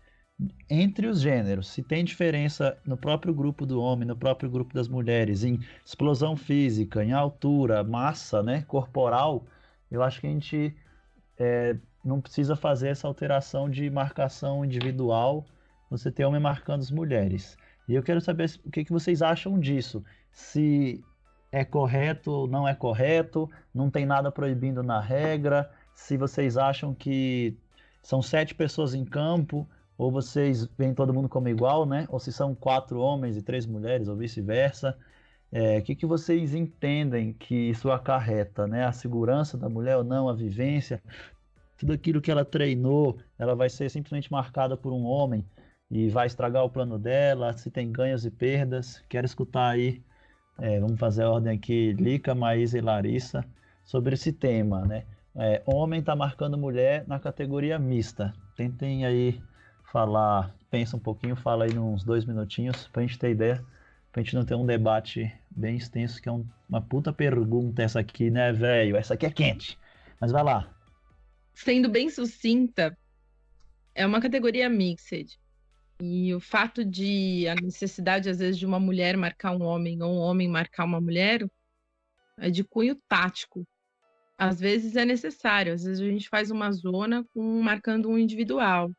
entre os gêneros. Se tem diferença no próprio grupo do homem, no próprio grupo das mulheres, em explosão física, em altura, massa, né, corporal, eu acho que a gente não precisa fazer essa alteração de marcação individual, você ter homem marcando as mulheres. E eu quero saber o que vocês acham disso. Se é correto ou não é correto, não tem nada proibindo na regra, se vocês acham que são 7 pessoas em campo, ou vocês veem todo mundo como igual, né? Ou se são 4 homens e 3 mulheres, ou vice-versa. O que vocês entendem que isso acarreta, né? A segurança da mulher ou não, a vivência, tudo aquilo que ela treinou, ela vai ser simplesmente marcada por um homem e vai estragar o plano dela, se tem ganhos e perdas. Quero escutar aí. Vamos fazer a ordem aqui, Lica, Maísa e Larissa, sobre esse tema, né? Homem está marcando mulher na categoria mista. Tentem aí falar, pensa um pouquinho, fala aí uns 2 minutinhos pra gente ter ideia, pra gente não ter um debate bem extenso, que é uma puta pergunta essa aqui, né, velho? Essa aqui é quente, mas vai lá. Sendo bem sucinta, é uma categoria mixed. E o fato de a necessidade, às vezes, de uma mulher marcar um homem ou um homem marcar uma mulher é de cunho tático. Às vezes é necessário, às vezes a gente faz uma zona marcando um individual.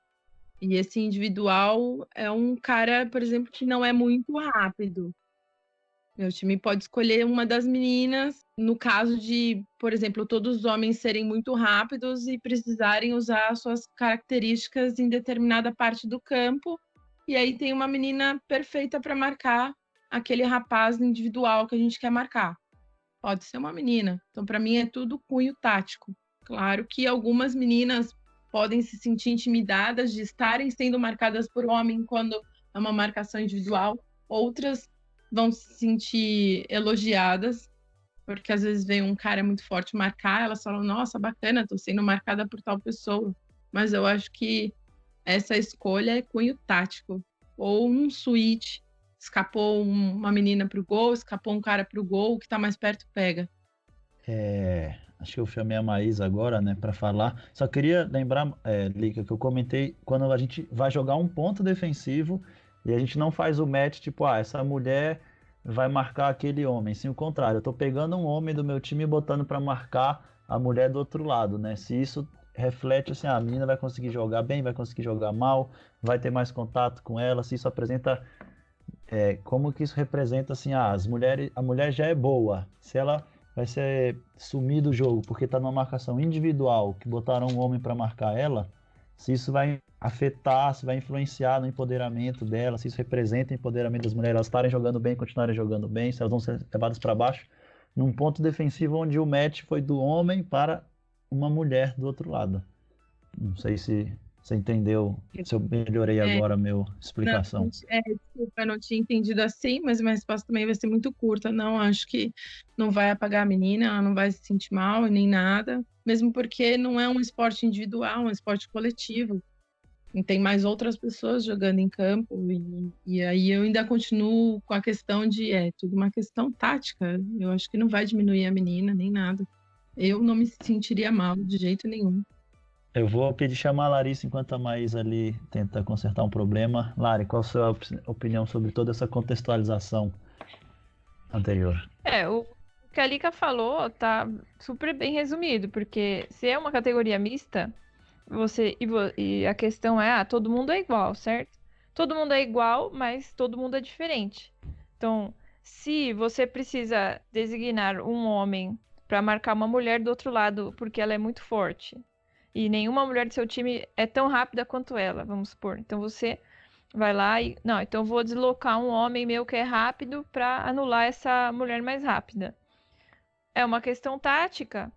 E esse individual é um cara, por exemplo, que não é muito rápido. Meu time pode escolher uma das meninas, no caso de, por exemplo, todos os homens serem muito rápidos e precisarem usar suas características em determinada parte do campo. E aí tem uma menina perfeita para marcar aquele rapaz individual que a gente quer marcar. Pode ser uma menina. Então, para mim, é tudo cunho tático. Claro que algumas meninas podem se sentir intimidadas de estarem sendo marcadas por homem quando é uma marcação individual. Outras vão se sentir elogiadas, porque às vezes vem um cara muito forte marcar, elas falam, nossa, bacana, estou sendo marcada por tal pessoa. Mas eu acho que essa escolha é cunho tático. Ou um switch, escapou uma menina para o gol, escapou um cara para o gol, o que está mais perto pega. Acho que eu chamei a Maísa agora, né, para falar. Só queria lembrar, Lica, que eu comentei, quando a gente vai jogar um ponto defensivo e a gente não faz o match, tipo, essa mulher vai marcar aquele homem. Sim, o contrário, eu tô pegando um homem do meu time e botando para marcar a mulher do outro lado, né? Se isso reflete assim, a menina vai conseguir jogar bem, vai conseguir jogar mal, vai ter mais contato com ela, se isso apresenta como que isso representa assim, a mulher já é boa, se ela vai ser sumir do jogo porque está numa marcação individual, que botaram um homem para marcar ela, se isso vai afetar, se vai influenciar no empoderamento dela, se isso representa o empoderamento das mulheres, elas estarem jogando bem, continuarem jogando bem, se elas vão ser levadas para baixo, num ponto defensivo onde o match foi do homem para uma mulher do outro lado. Não sei se você entendeu, se eu melhorei agora a minha explicação. Desculpa, eu não tinha entendido assim, mas minha resposta também vai ser muito curta. Não, acho que não vai apagar a menina, ela não vai se sentir mal e nem nada. Mesmo porque não é um esporte individual, é um esporte coletivo. E tem mais outras pessoas jogando em campo. E aí eu ainda continuo com a questão de, tudo uma questão tática. Eu acho que não vai diminuir a menina, nem nada. Eu não me sentiria mal de jeito nenhum. Eu vou pedir chamar a Larissa enquanto a Maísa ali tenta consertar um problema. Lari, qual a sua opinião sobre toda essa contextualização anterior? O que a Lika falou tá super bem resumido, porque se é uma categoria mista, e a questão é, todo mundo é igual, certo? Todo mundo é igual, mas todo mundo é diferente. Então, se você precisa designar um homem para marcar uma mulher do outro lado porque ela é muito forte, e nenhuma mulher do seu time é tão rápida quanto ela, vamos supor. Então você vai lá e... Não, então eu vou deslocar um homem meu que é rápido para anular essa mulher mais rápida. É uma questão tática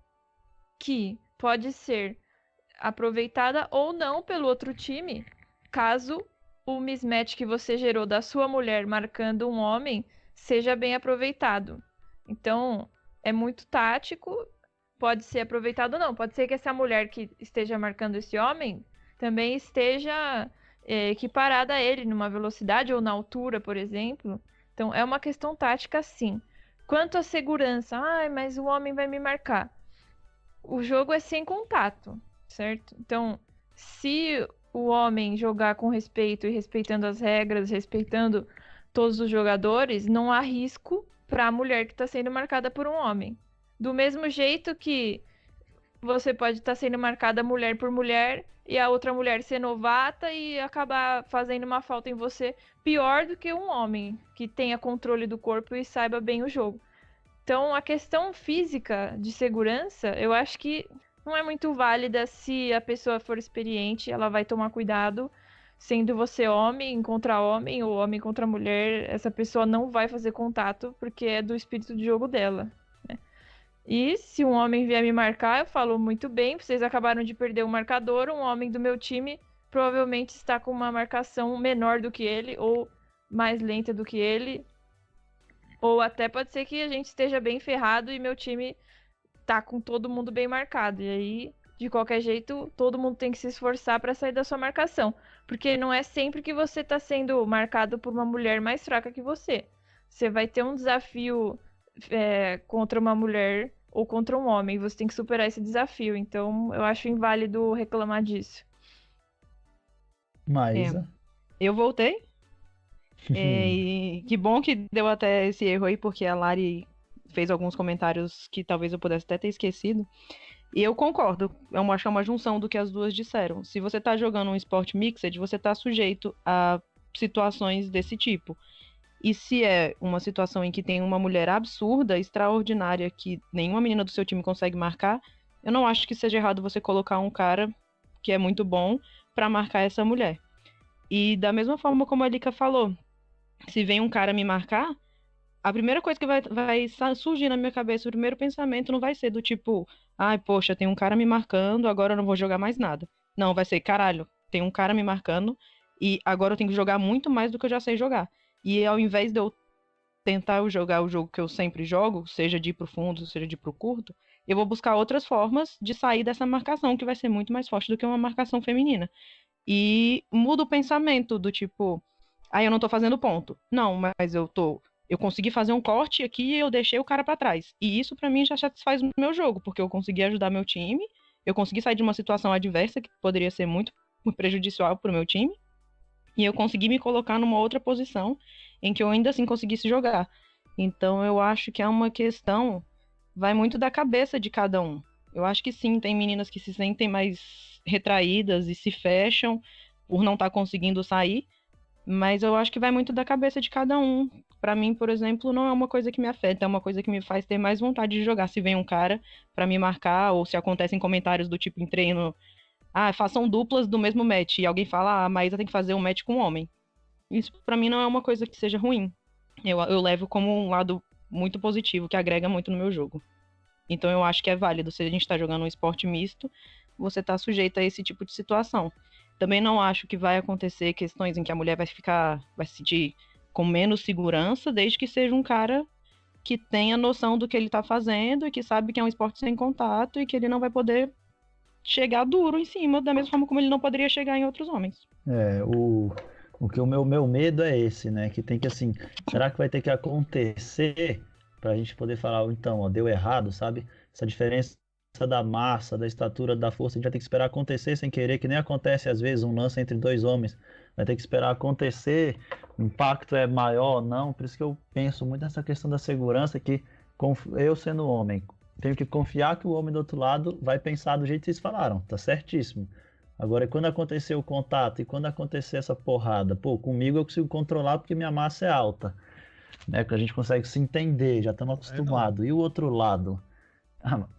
que pode ser aproveitada ou não pelo outro time, caso o mismatch que você gerou da sua mulher marcando um homem seja bem aproveitado. Então, é muito tático... Pode ser aproveitado ou não. Pode ser que essa mulher que esteja marcando esse homem também esteja equiparada a ele numa velocidade ou na altura, por exemplo. Então, é uma questão tática, sim. Quanto à segurança, mas o homem vai me marcar. O jogo é sem contato, certo? Então, se o homem jogar com respeito e respeitando as regras, respeitando todos os jogadores, não há risco para a mulher que está sendo marcada por um homem. Do mesmo jeito que você pode estar sendo marcada mulher por mulher e a outra mulher ser novata e acabar fazendo uma falta em você pior do que um homem que tenha controle do corpo e saiba bem o jogo. Então, a questão física de segurança, eu acho que não é muito válida. Se a pessoa for experiente, ela vai tomar cuidado. Sendo você homem contra homem ou homem contra mulher, essa pessoa não vai fazer contato porque é do espírito de jogo dela. E se um homem vier me marcar, eu falo muito bem, vocês acabaram de perder o marcador, um homem do meu time provavelmente está com uma marcação menor do que ele, ou mais lenta do que ele, ou até pode ser que a gente esteja bem ferrado e meu time tá com todo mundo bem marcado. E aí, de qualquer jeito, todo mundo tem que se esforçar para sair da sua marcação, porque não é sempre que você está sendo marcado por uma mulher mais fraca que você. Você vai ter um desafio contra uma mulher ou contra um homem, você tem que superar esse desafio. Então, eu acho inválido reclamar disso. Maísa? Eu voltei. E que bom que deu até esse erro aí, porque a Lari fez alguns comentários que talvez eu pudesse até ter esquecido. E eu concordo, eu acho que é uma junção do que as duas disseram. Se você tá jogando um esporte mixed, você tá sujeito a situações desse tipo. E se é uma situação em que tem uma mulher absurda, extraordinária, que nenhuma menina do seu time consegue marcar, eu não acho que seja errado você colocar um cara que é muito bom pra marcar essa mulher. E da mesma forma como a Lika falou, se vem um cara me marcar, a primeira coisa que vai surgir na minha cabeça, o primeiro pensamento não vai ser do tipo, poxa, tem um cara me marcando, agora eu não vou jogar mais nada. Não, vai ser, caralho, tem um cara me marcando e agora eu tenho que jogar muito mais do que eu já sei jogar. E ao invés de eu tentar jogar o jogo que eu sempre jogo, seja de ir pro fundo, seja de ir pro curto, eu vou buscar outras formas de sair dessa marcação, que vai ser muito mais forte do que uma marcação feminina. E muda o pensamento do tipo, eu não tô fazendo ponto. Não, mas eu consegui fazer um corte aqui e eu deixei o cara pra trás. E isso pra mim já satisfaz o meu jogo, porque eu consegui ajudar meu time, eu consegui sair de uma situação adversa que poderia ser muito prejudicial pro meu time, e eu consegui me colocar numa outra posição em que eu ainda assim conseguisse jogar. Então eu acho que é uma questão, vai muito da cabeça de cada um. Eu acho que sim, tem meninas que se sentem mais retraídas e se fecham por não estar conseguindo sair, mas eu acho que vai muito da cabeça de cada um. Pra mim, por exemplo, não é uma coisa que me afeta, é uma coisa que me faz ter mais vontade de jogar. Se vem um cara pra me marcar, ou se acontecem comentários do tipo em treino, façam duplas do mesmo match, e alguém fala, a Maísa tem que fazer um match com um homem. Isso pra mim não é uma coisa que seja ruim. Eu levo como um lado muito positivo, que agrega muito no meu jogo. Então eu acho que é válido. Se a gente tá jogando um esporte misto, você tá sujeito a esse tipo de situação. Também não acho que vai acontecer questões em que a mulher vai se sentir com menos segurança, desde que seja um cara que tenha noção do que ele tá fazendo e que sabe que é um esporte sem contato e que ele não vai poder chegar duro em cima, da mesma forma como ele não poderia chegar em outros homens. O meu medo é esse, né? Que tem que, assim, será que vai ter que acontecer pra gente poder falar, então, ó, deu errado, sabe? Essa diferença da massa, da estatura, da força, a gente vai ter que esperar acontecer sem querer, que nem acontece às vezes um lance entre dois homens. Vai ter que esperar acontecer, o impacto é maior ou não. Por isso que eu penso muito nessa questão da segurança, que eu sendo homem, tenho que confiar que o homem do outro lado vai pensar do jeito que vocês falaram, tá certíssimo. Agora, quando acontecer o contato e quando acontecer essa porrada, comigo eu consigo controlar porque minha massa é alta, né? Que a gente consegue se entender, já estamos acostumados. E o outro lado?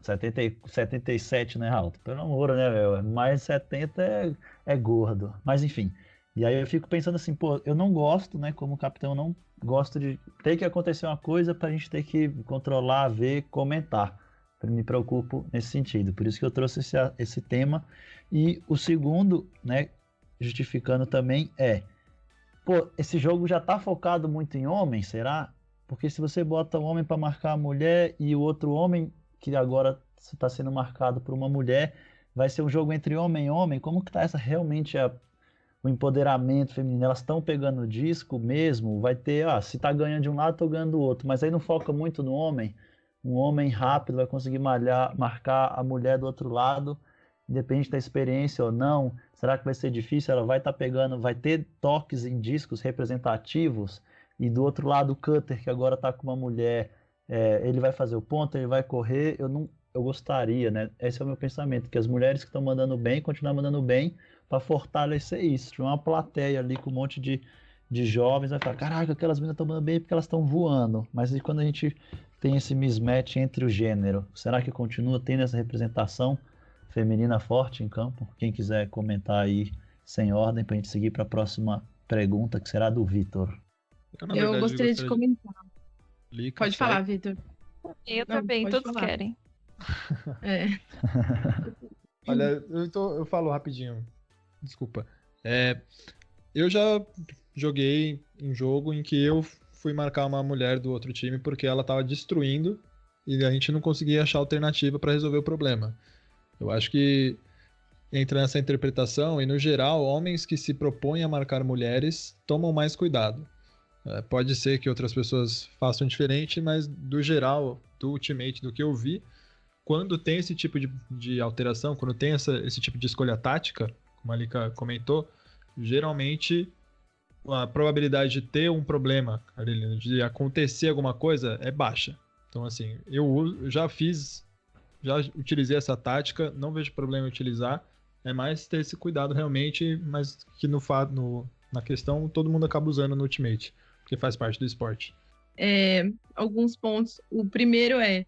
77 não é alto, pelo amor, né, velho? Mais 70 é gordo. Mas enfim. E aí eu fico pensando assim, eu não gosto, né? Como capitão, eu não gosto de ter que acontecer uma coisa pra gente ter que controlar, ver, comentar. Eu me preocupo nesse sentido. Por isso que eu trouxe esse tema. E o segundo, né, justificando também esse jogo já tá focado muito em homem, será? Porque se você bota um homem para marcar a mulher e o outro homem, que agora está sendo marcado por uma mulher, vai ser um jogo entre homem e homem, como que tá realmente o empoderamento feminino? Elas estão pegando o disco mesmo? Vai ter, se tá ganhando de um lado, tô ganhando do outro, mas aí não foca muito no homem. Um homem rápido vai conseguir marcar a mulher do outro lado, independente da experiência ou não. Será que vai ser difícil? Ela vai estar pegando, vai ter toques em discos representativos, e do outro lado o cutter, que agora está com uma mulher, ele vai fazer o ponto, ele vai correr. Eu gostaria, né? Esse é o meu pensamento, que as mulheres que estão mandando bem, continuar mandando bem, para fortalecer isso. Tinha uma plateia ali com um monte de jovens, vai falar, caraca, aquelas meninas estão mandando bem porque elas estão voando. Mas e quando a gente tem esse mismatch entre o gênero, será que continua tendo essa representação feminina forte em campo? Quem quiser comentar aí sem ordem para a gente seguir para a próxima pergunta, que será do Vitor. Eu gostaria de comentar. Pode falar, Vitor. Eu também, todos falar. querem. Olha, eu falo rapidinho. Desculpa. Eu já joguei um jogo em que eu fui marcar uma mulher do outro time porque ela estava destruindo e a gente não conseguia achar alternativa para resolver o problema. Eu acho que entra nessa interpretação e, no geral, homens que se propõem a marcar mulheres tomam mais cuidado. Pode ser que outras pessoas façam diferente, mas, do geral, do Ultimate, do que eu vi, quando tem esse tipo de alteração, quando tem esse tipo de escolha tática, como a Lika comentou, geralmente a probabilidade de ter um problema, de acontecer alguma coisa, é baixa. Então, assim, eu já utilizei essa tática, não vejo problema em utilizar, é mais ter esse cuidado realmente, mas que na questão todo mundo acaba usando no Ultimate, porque faz parte do esporte. Alguns pontos. O primeiro é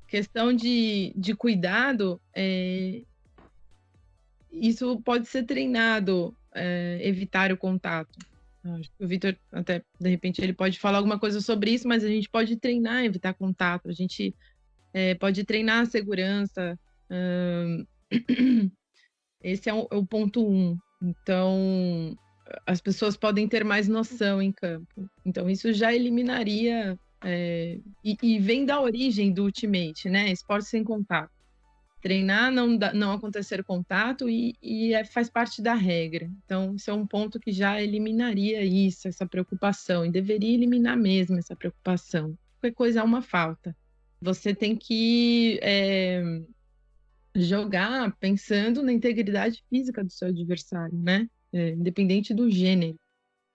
questão de cuidado. Isso pode ser treinado, evitar o contato. O Vitor, até, de repente, ele pode falar alguma coisa sobre isso, mas a gente pode treinar, evitar contato. A gente pode treinar a segurança. Esse é o ponto 1. Então, as pessoas podem ter mais noção em campo. Então, isso já eliminaria... e vem da origem do Ultimate, né? Esporte sem contato. Treinar, não acontecer contato e faz parte da regra. Então, isso é um ponto que já eliminaria isso, essa preocupação. E deveria eliminar mesmo essa preocupação. Qualquer coisa é uma falta. Você tem que jogar pensando na integridade física do seu adversário, né? Independente do gênero.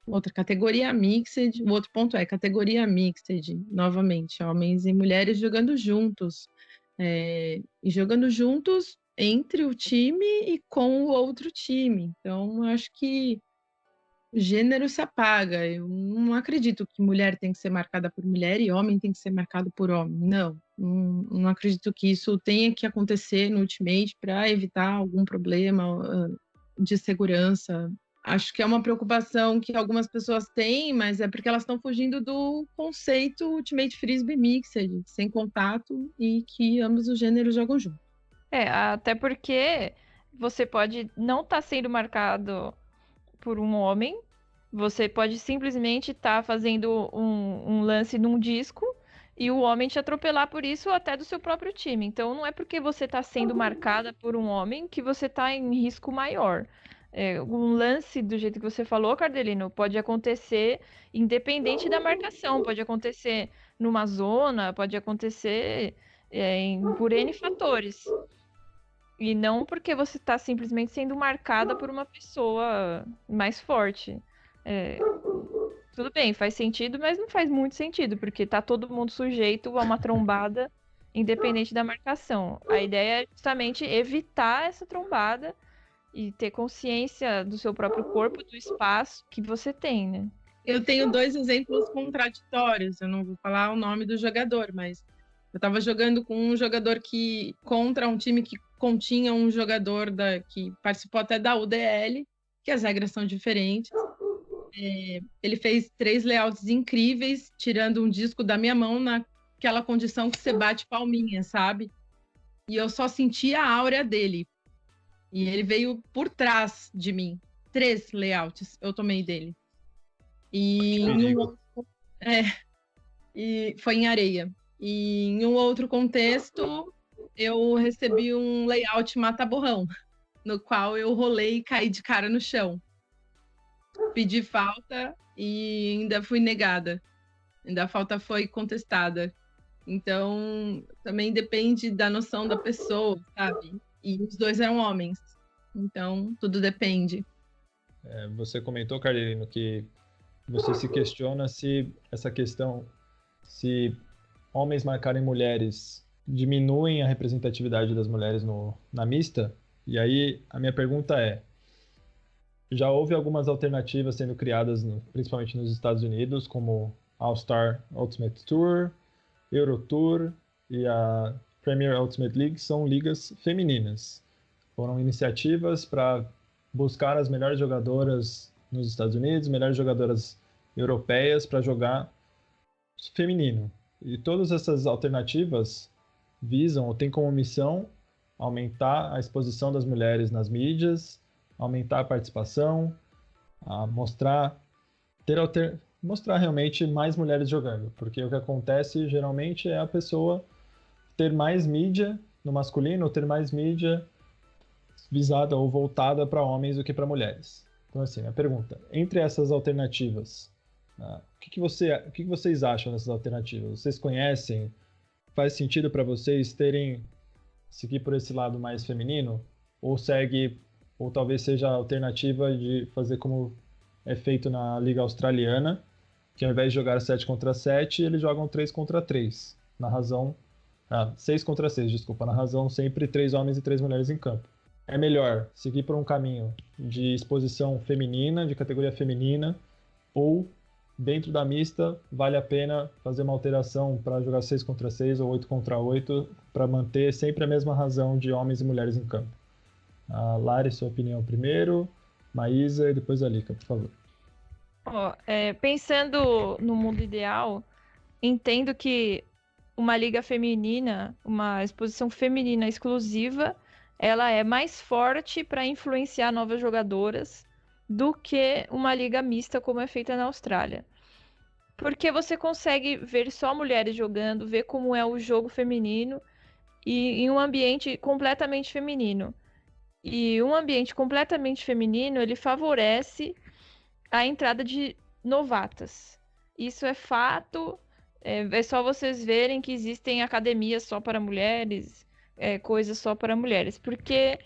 Outra categoria mixed, o outro ponto é categoria mixed, novamente, homens e mulheres jogando juntos. e jogando juntos entre o time e com o outro time. Então, eu acho que o gênero se apaga. Eu não acredito que mulher tem que ser marcada por mulher e homem tem que ser marcado por homem. Não acredito que isso tenha que acontecer no Ultimate para evitar algum problema de segurança. Acho que é uma preocupação que algumas pessoas têm, mas é porque elas estão fugindo do conceito Ultimate Frisbee Mixed, sem contato e que ambos os gêneros jogam junto. Até porque você pode não estar sendo marcado por um homem, você pode simplesmente estar fazendo um lance num disco e o homem te atropelar por isso até do seu próprio time. Então não é porque você está sendo marcada por um homem que você está em risco maior. Um lance do jeito que você falou, Cardelino, pode acontecer independente da marcação, pode acontecer numa zona, pode acontecer por N fatores. E não porque você está simplesmente sendo marcada por uma pessoa mais forte. Tudo bem, faz sentido, mas não faz muito sentido, porque tá todo mundo sujeito a uma trombada, independente da marcação. A ideia é justamente evitar essa trombada e ter consciência do seu próprio corpo, do espaço que você tem, né? Eu tenho 2 exemplos contraditórios. Eu não vou falar o nome do jogador, mas eu estava jogando com um jogador contra um time que continha um jogador que participou até da UDL, que as regras são diferentes. Ele fez 3 layouts incríveis, tirando um disco da minha mão naquela condição que você bate palminha, sabe? E eu só senti a áurea dele. E ele veio por trás de mim. 3 layouts eu tomei dele. E foi em areia. E em um outro contexto, eu recebi um layout mata-borrão, no qual eu rolei e caí de cara no chão. Pedi falta e ainda fui negada. Ainda a falta foi contestada. Então, também depende da noção da pessoa, sabe? E os 2 eram homens. Então, tudo depende. Você comentou, Cardelino, que você se questiona se essa questão, se homens marcarem mulheres diminuem a representatividade das mulheres na mista. E aí, a minha pergunta é, já houve algumas alternativas sendo criadas, principalmente nos Estados Unidos, como All-Star Ultimate Tour, Euro Tour e a Premier Ultimate League, são ligas femininas. Foram iniciativas para buscar as melhores jogadoras nos Estados Unidos, melhores jogadoras europeias para jogar feminino. E todas essas alternativas visam ou têm como missão aumentar a exposição das mulheres nas mídias, aumentar a participação, mostrar realmente mais mulheres jogando, porque o que acontece geralmente é a pessoa ter mais mídia no masculino, ou ter mais mídia visada ou voltada para homens do que para mulheres. Então, assim, a pergunta, entre essas alternativas, o que vocês acham dessas alternativas? Vocês conhecem? Faz sentido para vocês seguir por esse lado mais feminino? Ou talvez seja a alternativa de fazer como é feito na Liga Australiana, que ao invés de jogar 7 contra 7, eles jogam 3 contra 3. 6 contra 6, desculpa. Na razão, sempre 3 homens e 3 mulheres em campo. É melhor seguir por um caminho de exposição feminina, de categoria feminina, ou dentro da mista vale a pena fazer uma alteração para jogar 6 contra 6 ou 8 contra 8 para manter sempre a mesma razão de homens e mulheres em campo. Lari, sua opinião primeiro, Maísa e depois a Lika, por favor. Pensando no mundo ideal, entendo que uma liga feminina, uma exposição feminina exclusiva, ela é mais forte para influenciar novas jogadoras do que uma liga mista como é feita na Austrália. Porque você consegue ver só mulheres jogando, ver como é o jogo feminino e em um ambiente completamente feminino. E um ambiente completamente feminino, ele favorece a entrada de novatas. Isso é fato. É só vocês verem que existem academias só para mulheres, coisas só para mulheres. Porque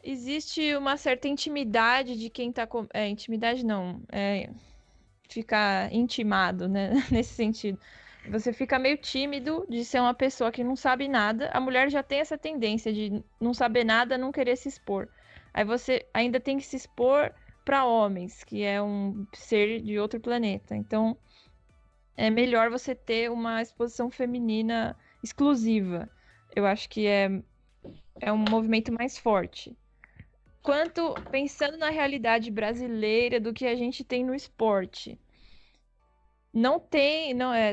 existe uma certa intimidade de quem tá... intimidade não, ficar intimado, né? Nesse sentido. Você fica meio tímido de ser uma pessoa que não sabe nada. A mulher já tem essa tendência de não saber nada, não querer se expor. Aí você ainda tem que se expor para homens, que é um ser de outro planeta. Então, é melhor você ter uma exposição feminina exclusiva. Eu acho que é um movimento mais forte. Pensando na realidade brasileira do que a gente tem no esporte,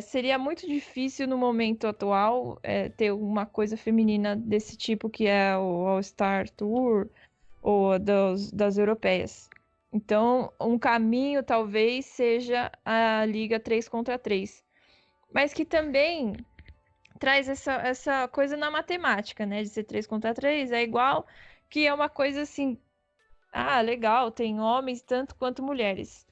seria muito difícil no momento atual ter uma coisa feminina desse tipo que é o All-Star Tour ou das europeias. Então, um caminho talvez seja a Liga 3 contra 3, mas que também traz essa coisa na matemática, né? De ser 3 contra 3 é igual, que é uma coisa assim, legal, tem homens tanto quanto mulheres.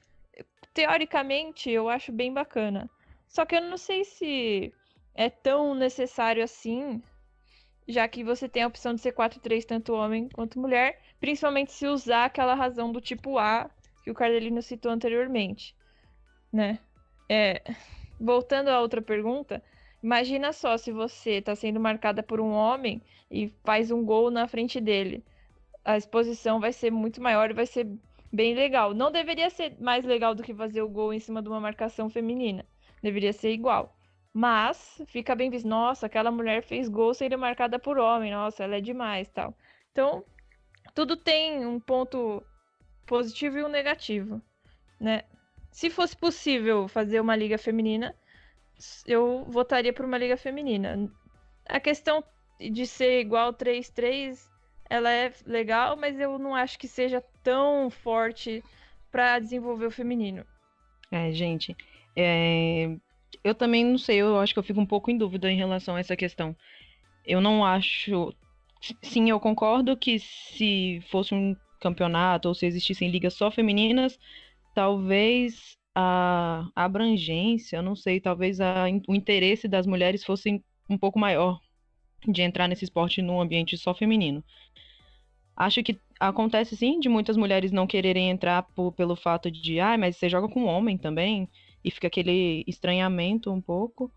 Teoricamente, eu acho bem bacana. Só que eu não sei se é tão necessário assim, já que você tem a opção de ser 4-3 tanto homem quanto mulher, principalmente se usar aquela razão do tipo A que o Cardelino citou anteriormente, né? Voltando à outra pergunta, imagina só se você está sendo marcada por um homem e faz um gol na frente dele. A exposição vai ser muito maior e vai ser bem legal. Não deveria ser mais legal do que fazer o gol em cima de uma marcação feminina. Deveria ser igual. Mas fica bem visto. Nossa, aquela mulher fez gol sendo marcada por homem. Nossa, ela é demais, tal. Então, tudo tem um ponto positivo e um negativo, né? Se fosse possível fazer uma liga feminina, eu votaria por uma liga feminina. A questão de ser igual 3-3, ela é legal, mas eu não acho que seja tão forte para desenvolver o feminino. Gente, eu também não sei, eu acho que eu fico um pouco em dúvida em relação a essa questão. Eu não acho... Sim, eu concordo que se fosse um campeonato ou se existissem ligas só femininas, talvez a abrangência, eu não sei, talvez o interesse das mulheres fosse um pouco maior de entrar nesse esporte num ambiente só feminino. Acho que acontece sim de muitas mulheres não quererem entrar pelo fato de, mas você joga com homem também, e fica aquele estranhamento um pouco.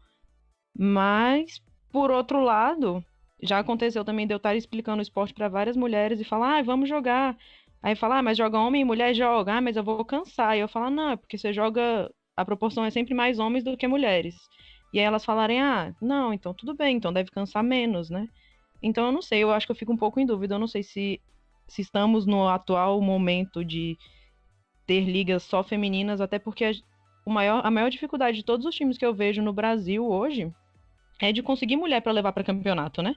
Mas, por outro lado, já aconteceu também de eu estar explicando o esporte para várias mulheres e falar, vamos jogar. Aí fala, mas joga homem e mulher joga. Mas eu vou cansar. E eu falo, não, é porque você joga, a proporção é sempre mais homens do que mulheres. E aí elas falarem, não, então tudo bem, então deve cansar menos, né? Então eu não sei, eu acho que eu fico um pouco em dúvida. Eu não sei se estamos no atual momento de ter ligas só femininas, até porque a maior dificuldade de todos os times que eu vejo no Brasil hoje é de conseguir mulher para levar para campeonato, né?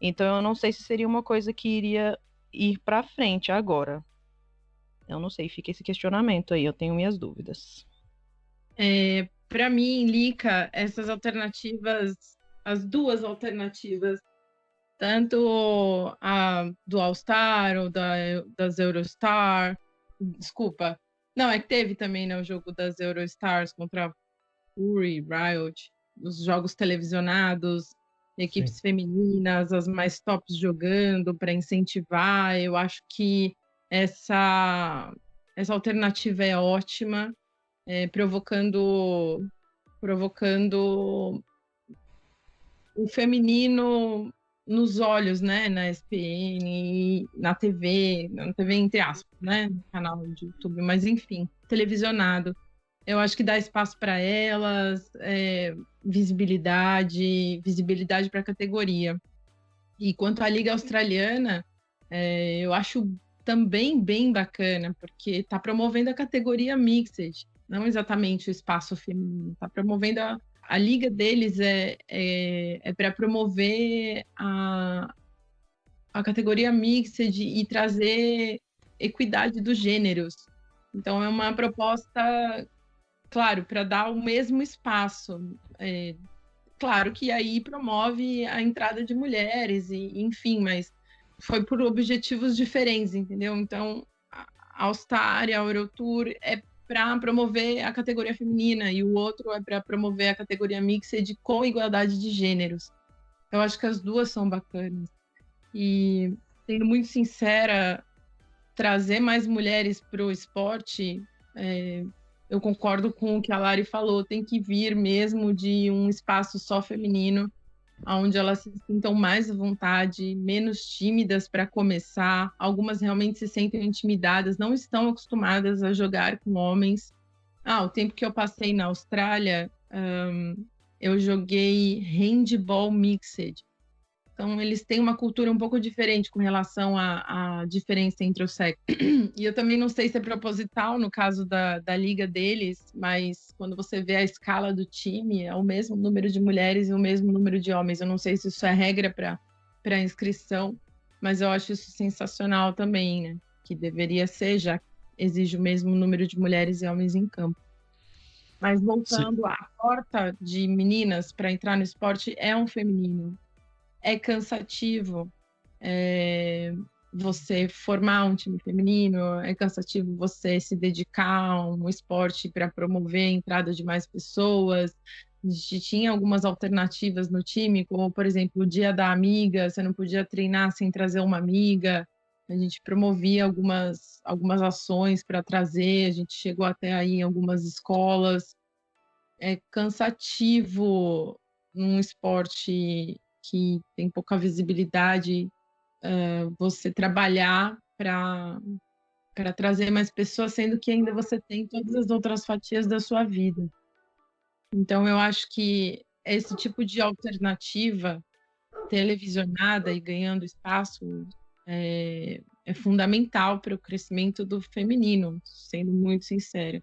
Então eu não sei se seria uma coisa que iria ir para frente agora. Eu não sei, fica esse questionamento aí, eu tenho minhas dúvidas. Para mim, Lica, essas alternativas, as duas alternativas, tanto a do All-Star ou das Eurostar, desculpa, não, é que teve também, né, o jogo das Eurostars contra Fury, Riot, os jogos televisionados, equipes femininas, as mais tops jogando para incentivar. Eu acho que essa alternativa é ótima, provocando o feminino nos olhos, né, na ESPN, na TV entre aspas, né, no canal de YouTube, mas enfim, televisionado. Eu acho que dá espaço para elas, visibilidade para a categoria. E quanto à Liga Australiana, eu acho também bem bacana, porque está promovendo a categoria Mixed, não exatamente o espaço feminino, está promovendo a liga deles para promover a categoria Mixed e trazer equidade dos gêneros. Então é uma proposta, claro, para dar o mesmo espaço. Claro que aí promove a entrada de mulheres, enfim, mas foi por objetivos diferentes, entendeu? Então, a All-Star e a Eurotour é para promover a categoria feminina e o outro é para promover a categoria Mixed com igualdade de gêneros. Eu acho que as duas são bacanas. E, sendo muito sincera, trazer mais mulheres para o esporte eu concordo com o que a Lari falou, tem que vir mesmo de um espaço só feminino, onde elas se sintam mais à vontade, menos tímidas para começar. Algumas realmente se sentem intimidadas, não estão acostumadas a jogar com homens. O tempo que eu passei na Austrália, eu joguei handball mixed. Então, eles têm uma cultura um pouco diferente com relação à diferença entre os sexos. E eu também não sei se é proposital no caso da liga deles, mas quando você vê a escala do time, é o mesmo número de mulheres e o mesmo número de homens. Eu não sei se isso é regra para inscrição, mas eu acho isso sensacional também, né? Que deveria ser, já que exige o mesmo número de mulheres e homens em campo. Mas voltando, a porta de meninas para entrar no esporte é um feminino. É cansativo você formar um time feminino, é cansativo você se dedicar a um esporte para promover a entrada de mais pessoas. A gente tinha algumas alternativas no time, como, por exemplo, o dia da amiga, você não podia treinar sem trazer uma amiga. A gente promovia algumas ações para trazer, a gente chegou até aí em algumas escolas. É cansativo num esporte que tem pouca visibilidade, você trabalhar para trazer mais pessoas, sendo que ainda você tem todas as outras fatias da sua vida. Então, eu acho que esse tipo de alternativa televisionada e ganhando espaço é fundamental para o crescimento do feminino, sendo muito sincera.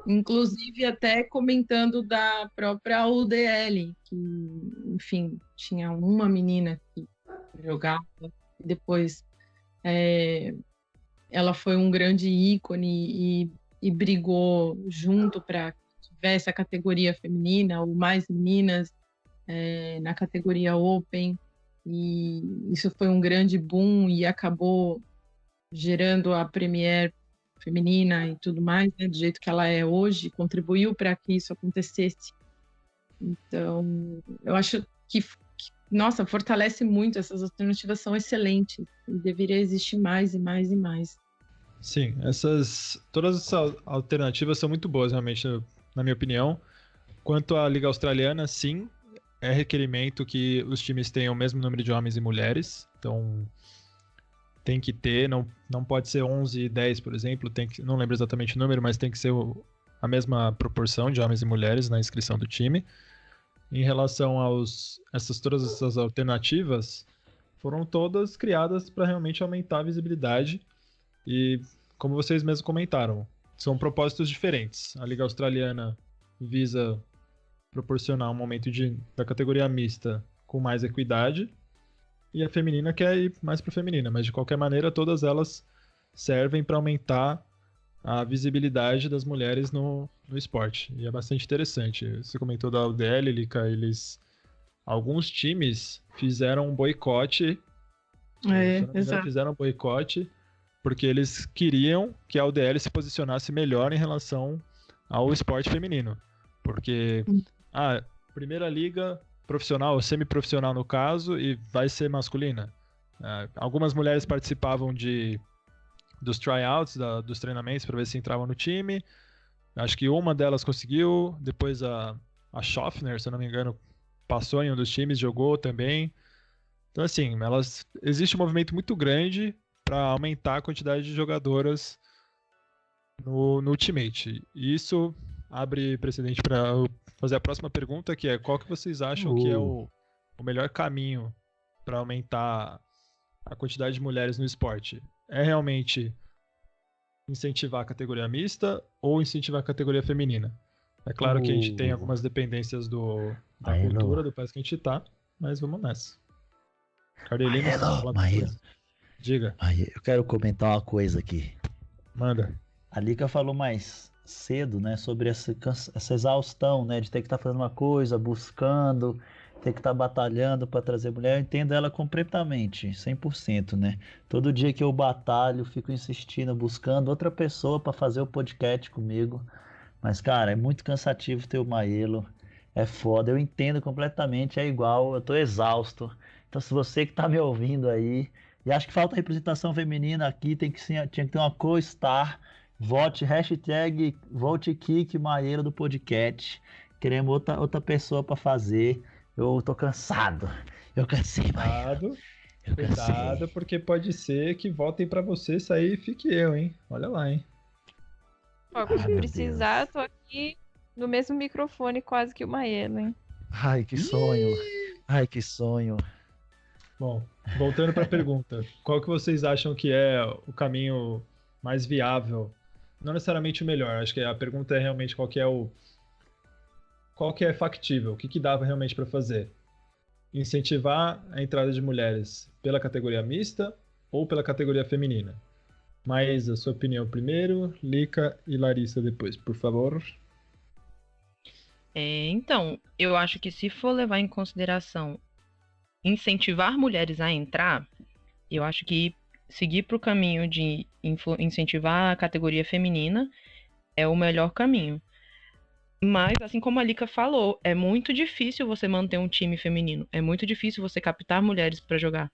Inclusive até comentando da própria UDL, que, enfim, tinha uma menina que jogava, e depois ela foi um grande ícone e brigou junto para que tivesse a categoria feminina, ou mais meninas na categoria Open, e isso foi um grande boom e acabou gerando a Premier feminina e tudo mais, né, do jeito que ela é hoje, contribuiu para que isso acontecesse. Então, eu acho que, nossa, fortalece muito, essas alternativas são excelentes, e deveria existir mais e mais e mais. Sim, todas essas alternativas são muito boas, realmente, na minha opinião. Quanto à Liga Australiana, sim, é requerimento que os times tenham o mesmo número de homens e mulheres, então tem que ter, não pode ser 11 e 10, por exemplo, não lembro exatamente o número, mas tem que ser a mesma proporção de homens e mulheres na inscrição do time. Em relação todas essas alternativas, foram todas criadas para realmente aumentar a visibilidade e, como vocês mesmos comentaram, são propósitos diferentes. A Liga Australiana visa proporcionar um momento da categoria mista com mais equidade, e a feminina quer ir mais para feminina, mas de qualquer maneira todas elas servem para aumentar a visibilidade das mulheres no esporte. E é bastante interessante. Você comentou da UDL, Lica, alguns times fizeram um boicote. Exato. Fizeram um boicote porque eles queriam que a UDL se posicionasse melhor em relação ao esporte feminino. Porque a primeira liga profissional, ou semi-profissional no caso, e vai ser masculina. Algumas mulheres participavam dos tryouts, dos treinamentos, para ver se entravam no time. Acho que uma delas conseguiu, depois a Schaffner, se eu não me engano, passou em um dos times, jogou também. Então, assim, existe um movimento muito grande para aumentar a quantidade de jogadoras no Ultimate. E isso abre precedente para eu fazer a próxima pergunta, que é: qual que vocês acham que é o melhor caminho para aumentar a quantidade de mulheres no esporte? É realmente incentivar a categoria mista ou incentivar a categoria feminina? É claro que a gente tem algumas dependências da cultura do país que a gente tá, mas vamos nessa. Cardelino, Maelo, diga. Eu quero comentar uma coisa aqui. Manda. A Lica falou mais cedo, né, sobre essa exaustão, né, de ter que estar fazendo uma coisa, buscando, ter que estar batalhando para trazer mulher. Eu entendo ela completamente, 100%, né? Todo dia que eu batalho, fico insistindo, buscando outra pessoa para fazer o podcast comigo. Mas, cara, é muito cansativo ter o Maelo. É foda, eu entendo completamente, é igual, eu tô exausto. Então, se você que tá me ouvindo aí, e acho que falta representação feminina aqui, tinha que ter uma co-star Vote, hashtag VolteKick Maieira do podcast. Queremos outra pessoa para fazer. Eu tô cansado. Eu cansei, Maieira. Cuidado, Eu cuidado, cansei. porque pode ser que votem pra você sair e fique eu, hein? Olha lá, hein? Ó, quando Ai, meu precisar, Deus. tô aqui no mesmo microfone quase que o Maelo, hein? Ai, que sonho. Ai, que sonho. Bom, voltando pra pergunta, qual que vocês acham que é o caminho mais viável? Não necessariamente o melhor, acho que a pergunta é realmente qual que é factível, o que que dava realmente pra fazer? Incentivar a entrada de mulheres pela categoria mista ou pela categoria feminina? Maísa, sua opinião primeiro, Lica e Larissa depois, por favor. Então, eu acho que se for levar em consideração incentivar mulheres a entrar, eu acho que seguir para o caminho de incentivar a categoria feminina é o melhor caminho. Mas, assim como a Lika falou, é muito difícil você manter um time feminino. É muito difícil você captar mulheres para jogar.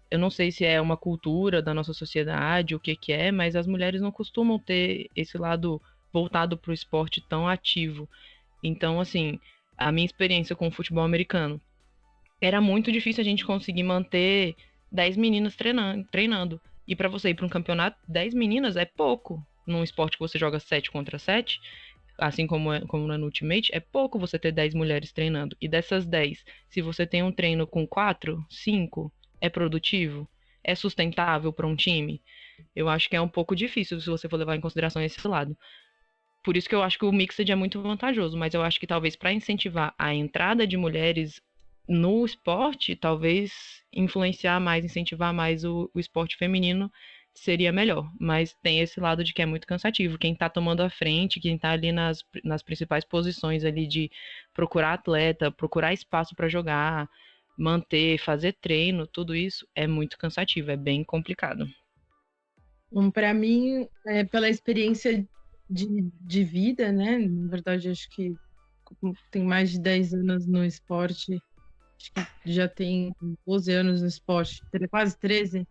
Eu não sei se é uma cultura da nossa sociedade, o que que é, mas as mulheres não costumam ter esse lado voltado para o esporte tão ativo. Então, assim, a minha experiência com o futebol americano era muito difícil a gente conseguir manter 10 meninas treinando. E para você ir para um campeonato, 10 meninas é pouco. Num esporte que você joga 7 contra 7, assim como no Ultimate, é pouco você ter 10 mulheres treinando. E dessas 10, se você tem um treino com 4, 5, é produtivo? É sustentável para um time? Eu acho que é um pouco difícil se você for levar em consideração esse lado. Por isso que eu acho que o Mixed é muito vantajoso, mas eu acho que talvez para incentivar a entrada de mulheres no esporte, talvez influenciar mais, incentivar mais o esporte feminino seria melhor. Mas tem esse lado de que é muito cansativo. Quem tá tomando a frente, quem tá ali nas principais posições ali de procurar atleta, procurar espaço para jogar, manter, fazer treino, tudo isso é muito cansativo, é bem complicado. Para mim, pela experiência de vida, né? Na verdade, acho que tem mais de 10 anos no esporte, acho que já tem 12 anos no esporte, quase 13.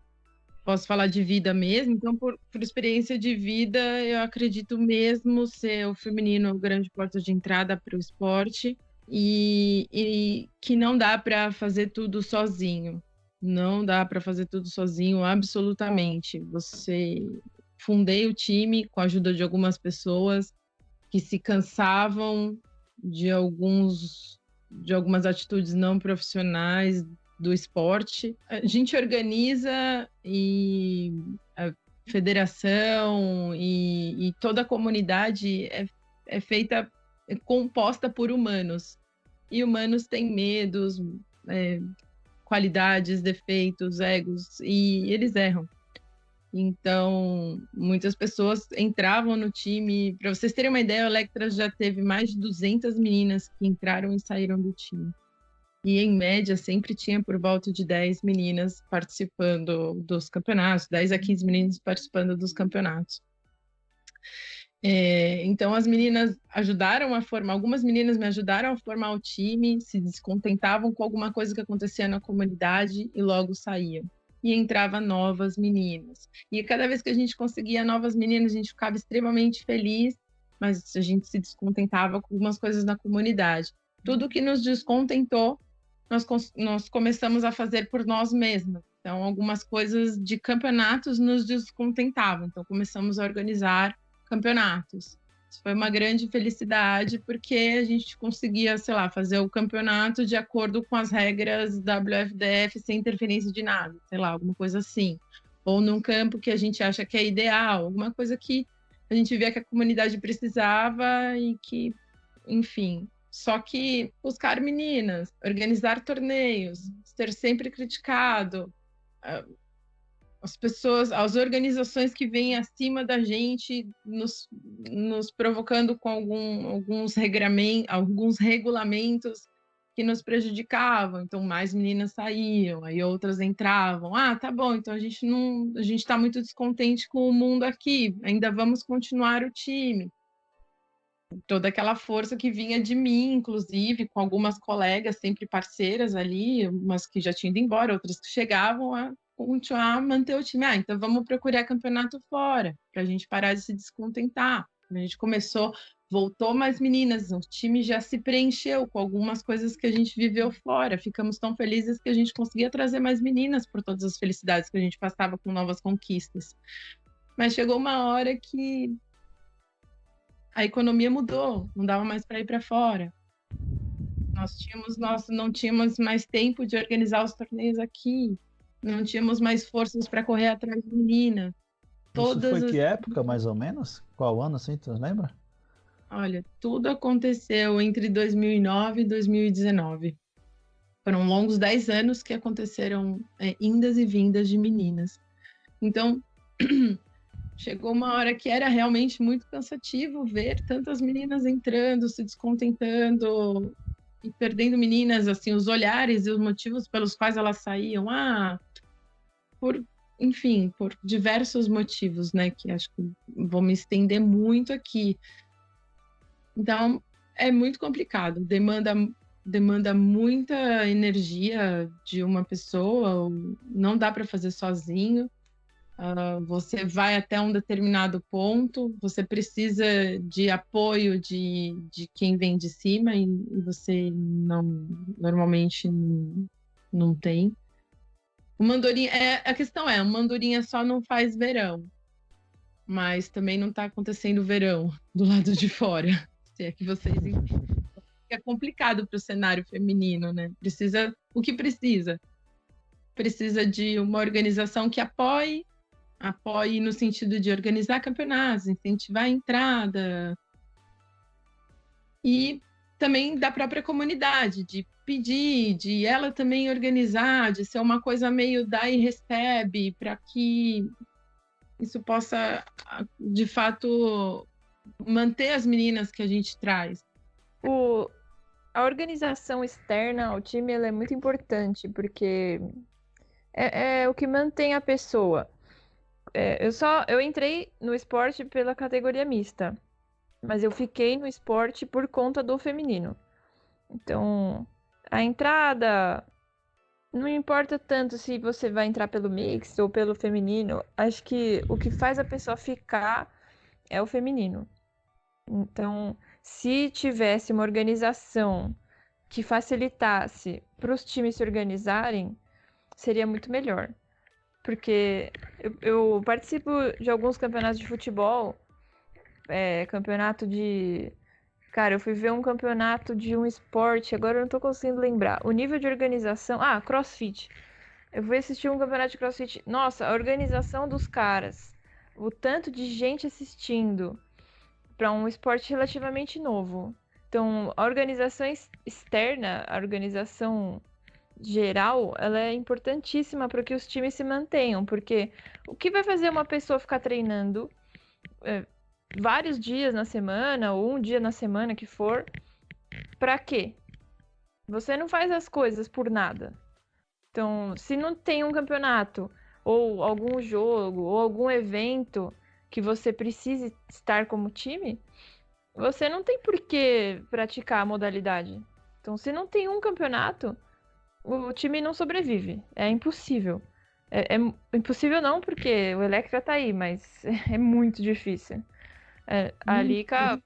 Posso falar de vida mesmo, então, por experiência de vida, eu acredito mesmo ser o feminino a grande porta de entrada para o esporte e que não dá para fazer tudo sozinho. Não dá para fazer tudo sozinho, absolutamente. Fundei o time com a ajuda de algumas pessoas que se cansavam de algumas atitudes não profissionais do esporte. A gente organiza e a federação e toda a comunidade é feita, é composta por humanos. E humanos têm medos, qualidades, defeitos, egos, e eles erram. Então, muitas pessoas entravam no time. Para vocês terem uma ideia, o Electra já teve mais de 200 meninas que entraram e saíram do time. E, em média, sempre tinha por volta de 10 meninas participando dos campeonatos, 10 a 15 meninas participando dos campeonatos. Então, as meninas ajudaram a formar, algumas meninas me ajudaram a formar o time, se descontentavam com alguma coisa que acontecia na comunidade e logo saíam. E entrava novas meninas. E cada vez que a gente conseguia novas meninas, a gente ficava extremamente feliz, mas a gente se descontentava com algumas coisas na comunidade. Tudo que nos descontentou, nós começamos a fazer por nós mesmas. Então, algumas coisas de campeonatos nos descontentavam. Então, começamos a organizar campeonatos. Isso foi uma grande felicidade, porque a gente conseguia, sei lá, fazer o campeonato de acordo com as regras WFDF, sem interferência de nada, sei lá, alguma coisa assim. Ou num campo que a gente acha que é ideal, alguma coisa que a gente via que a comunidade precisava e que, enfim. Só que buscar meninas, organizar torneios, ser sempre criticado, as organizações que vêm acima da gente nos provocando com alguns regulamentos que nos prejudicavam. Então, mais meninas saíam, aí outras entravam. Ah, tá bom, então a gente está muito descontente com o mundo aqui, ainda vamos continuar o time. Toda aquela força que vinha de mim, inclusive, com algumas colegas sempre parceiras ali, umas que já tinham ido embora, outras que chegavam a continuar a manter o time. Então vamos procurar campeonato fora, para a gente parar de se descontentar. A gente voltou mais meninas, o time já se preencheu com algumas coisas que a gente viveu fora. Ficamos tão felizes que a gente conseguia trazer mais meninas por todas as felicidades que a gente passava com novas conquistas. Mas chegou uma hora que a economia mudou, não dava mais para ir para fora. Nós não tínhamos mais tempo de organizar os torneios aqui, não tínhamos mais forças para correr atrás de menina. Isso foi que época, mais ou menos? Qual ano, assim, tu lembra? Olha, tudo aconteceu entre 2009 e 2019. Foram longos 10 anos que aconteceram indas e vindas de meninas. Então, chegou uma hora que era realmente muito cansativo ver tantas meninas entrando, se descontentando e perdendo meninas, assim, os olhares e os motivos pelos quais elas saíam. Por diversos motivos, né? Que acho que vou me estender muito aqui. Então, é muito complicado, demanda muita energia de uma pessoa, não dá para fazer sozinho. Você vai até um determinado ponto, você precisa de apoio de quem vem de cima e você normalmente não tem. A questão é, uma andorinha só não faz verão, mas também não está acontecendo verão do lado de fora. Se é que vocês entendem. É complicado para o cenário feminino, né? O que precisa? Precisa de uma organização que apoie no sentido de organizar campeonatos, incentivar a entrada. E também da própria comunidade, de pedir, de ela também organizar, de ser uma coisa meio dá e recebe, para que isso possa, de fato, manter as meninas que a gente traz. A organização externa ao time ela é muito importante, porque é o que mantém a pessoa. Eu entrei no esporte pela categoria mista, mas eu fiquei no esporte por conta do feminino. Então, a entrada não importa tanto se você vai entrar pelo mix ou pelo feminino. Acho que o que faz a pessoa ficar é o feminino. Então, se tivesse uma organização que facilitasse para os times se organizarem, seria muito melhor. Porque eu participo de alguns campeonatos de futebol, campeonato de... Cara, eu fui ver um campeonato de um esporte, agora eu não tô conseguindo lembrar. O nível de organização... CrossFit. Eu fui assistir um campeonato de CrossFit. Nossa, a organização dos caras. O tanto de gente assistindo para um esporte relativamente novo. Então, a organização externa, a organização geral, ela é importantíssima para que os times se mantenham, porque o que vai fazer uma pessoa ficar treinando vários dias na semana, ou um dia na semana que for, para quê? Você não faz as coisas por nada. Então, se não tem um campeonato, ou algum jogo, ou algum evento que você precise estar como time, você não tem por que praticar a modalidade. Então, se não tem um campeonato, o time não sobrevive. É impossível. É impossível não, porque o Electra tá aí, mas é muito difícil. A Lika,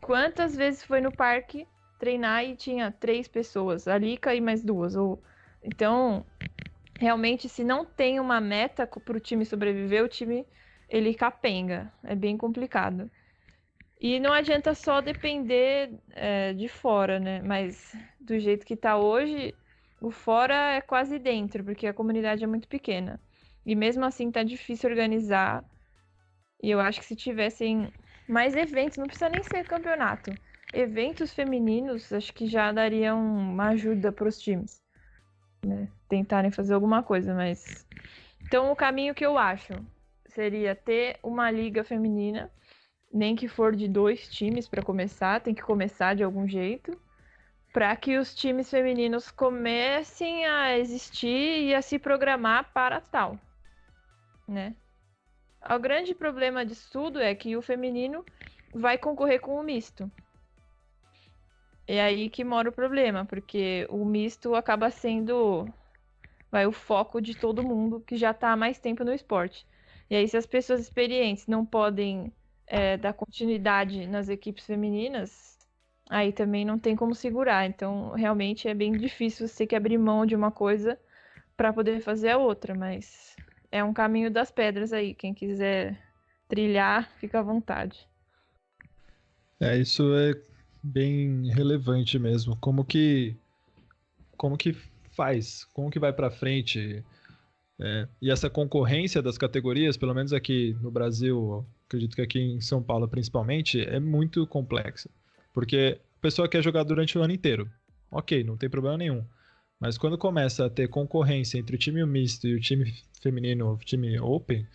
quantas vezes foi no parque treinar e tinha 3 pessoas? A Lika e mais 2. Então, realmente, se não tem uma meta pro time sobreviver, o time ele capenga. É bem complicado. E não adianta só depender de fora, né? Mas do jeito que tá hoje, o fora é quase dentro, porque a comunidade é muito pequena. E mesmo assim tá difícil organizar. E eu acho que se tivessem mais eventos, não precisa nem ser campeonato. Eventos femininos, acho que já dariam uma ajuda para os times, né? Tentarem fazer alguma coisa, mas... Então o caminho que eu acho seria ter uma liga feminina, nem que for de 2 times para começar, tem que começar de algum jeito, para que os times femininos comecem a existir e a se programar para tal, né? O grande problema disso tudo é que o feminino vai concorrer com o misto. É aí que mora o problema, porque o misto acaba sendo vai o foco de todo mundo que já está há mais tempo no esporte. E aí, se as pessoas experientes não podem dar continuidade nas equipes femininas, aí também não tem como segurar. Então, realmente é bem difícil você ter que abrir mão de uma coisa para poder fazer a outra, mas é um caminho das pedras aí. Quem quiser trilhar, fica à vontade. Isso é bem relevante mesmo. Como que faz? Como que vai para frente? E essa concorrência das categorias, pelo menos aqui no Brasil, acredito que aqui em São Paulo principalmente, é muito complexa. Porque a pessoa quer jogar durante o ano inteiro. Ok, não tem problema nenhum. Mas quando começa a ter concorrência entre o time misto e o time feminino, o time open,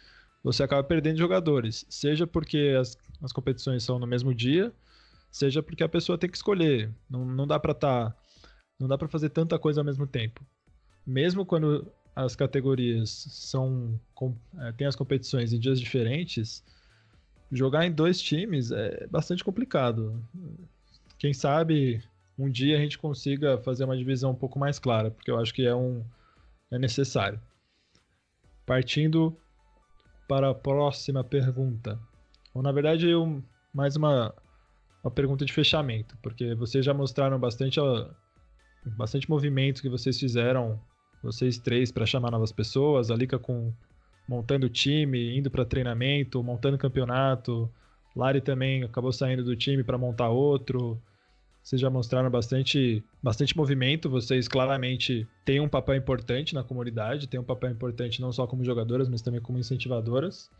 você acaba perdendo jogadores. Seja porque as competições são no mesmo dia, seja porque a pessoa tem que escolher. Não dá para fazer tanta coisa ao mesmo tempo. Mesmo quando as categorias têm as competições em dias diferentes, jogar em 2 times é bastante complicado. Quem sabe um dia a gente consiga fazer uma divisão um pouco mais clara, porque eu acho que é necessário. Partindo para a próxima pergunta. Ou, na verdade, mais uma pergunta de fechamento, porque vocês já mostraram bastante movimento que vocês fizeram, vocês 3, para chamar novas pessoas, a Lika montando time, indo para treinamento, montando campeonato, Lari também acabou saindo do time para montar outro. Vocês já mostraram bastante movimento, vocês claramente têm um papel importante na comunidade, têm um papel importante não só como jogadoras, mas também como incentivadoras.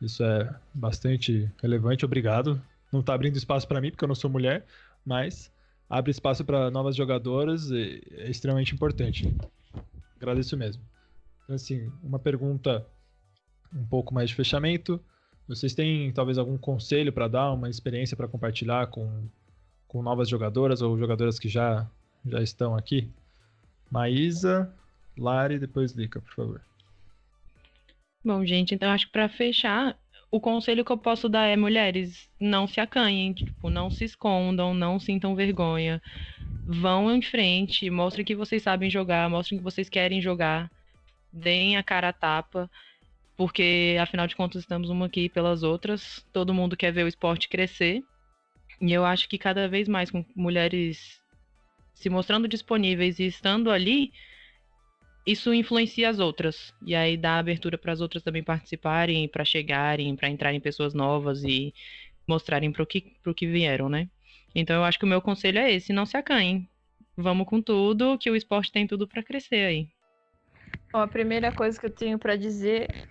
Isso é bastante relevante, obrigado. Não está abrindo espaço para mim, porque eu não sou mulher, mas abre espaço para novas jogadoras e é extremamente importante. Agradeço mesmo. Então, assim, uma pergunta um pouco mais de fechamento. Vocês têm talvez algum conselho para dar, uma experiência para compartilhar com novas jogadoras ou jogadoras que já estão aqui? Maísa, Lari, depois Lika, por favor. Bom, gente, então acho que para fechar, o conselho que eu posso dar é: mulheres, não se acanhem, tipo, não se escondam, não sintam vergonha. Vão em frente, mostrem que vocês sabem jogar, mostrem que vocês querem jogar, deem a cara a tapa, porque afinal de contas estamos uma aqui pelas outras, todo mundo quer ver o esporte crescer. E eu acho que cada vez mais, com mulheres se mostrando disponíveis e estando ali, isso influencia as outras. E aí dá abertura para as outras também participarem, para chegarem, para entrarem pessoas novas e mostrarem pro que vieram, né? Então eu acho que o meu conselho é esse: não se acanhem. Vamos com tudo, que o esporte tem tudo para crescer aí. Bom, a primeira coisa que eu tenho para dizer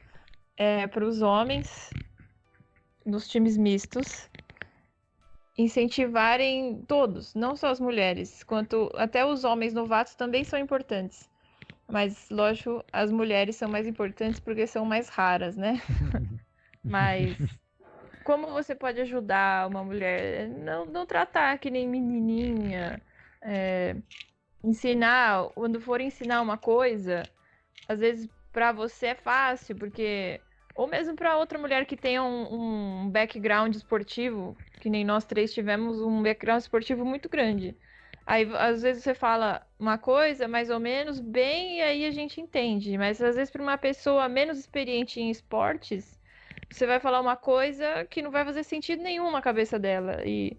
é para os homens nos times mistos incentivarem todos, não só as mulheres, quanto até os homens novatos também são importantes. Mas, lógico, as mulheres são mais importantes porque são mais raras, né? Mas como você pode ajudar uma mulher? Não tratar que nem menininha. Ensinar, quando for ensinar uma coisa, às vezes para você é fácil, porque... Ou mesmo para outra mulher que tenha um background esportivo, que nem nós 3 tivemos um background esportivo muito grande. Aí, às vezes, você fala uma coisa mais ou menos bem e aí a gente entende. Mas, às vezes, para uma pessoa menos experiente em esportes, você vai falar uma coisa que não vai fazer sentido nenhum na cabeça dela. E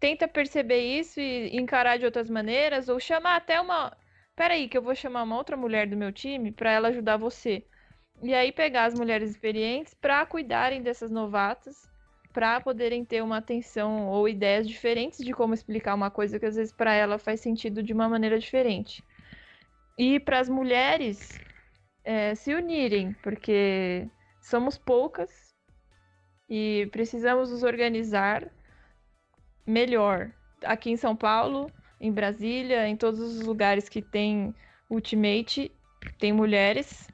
tenta perceber isso e encarar de outras maneiras, ou chamar até uma... Peraí, que eu vou chamar uma outra mulher do meu time para ela ajudar você. E aí pegar as mulheres experientes para cuidarem dessas novatas, para poderem ter uma atenção ou ideias diferentes de como explicar uma coisa que às vezes para ela faz sentido de uma maneira diferente. E para as mulheres se unirem, porque somos poucas e precisamos nos organizar melhor. Aqui em São Paulo, em Brasília, em todos os lugares que tem Ultimate, tem mulheres.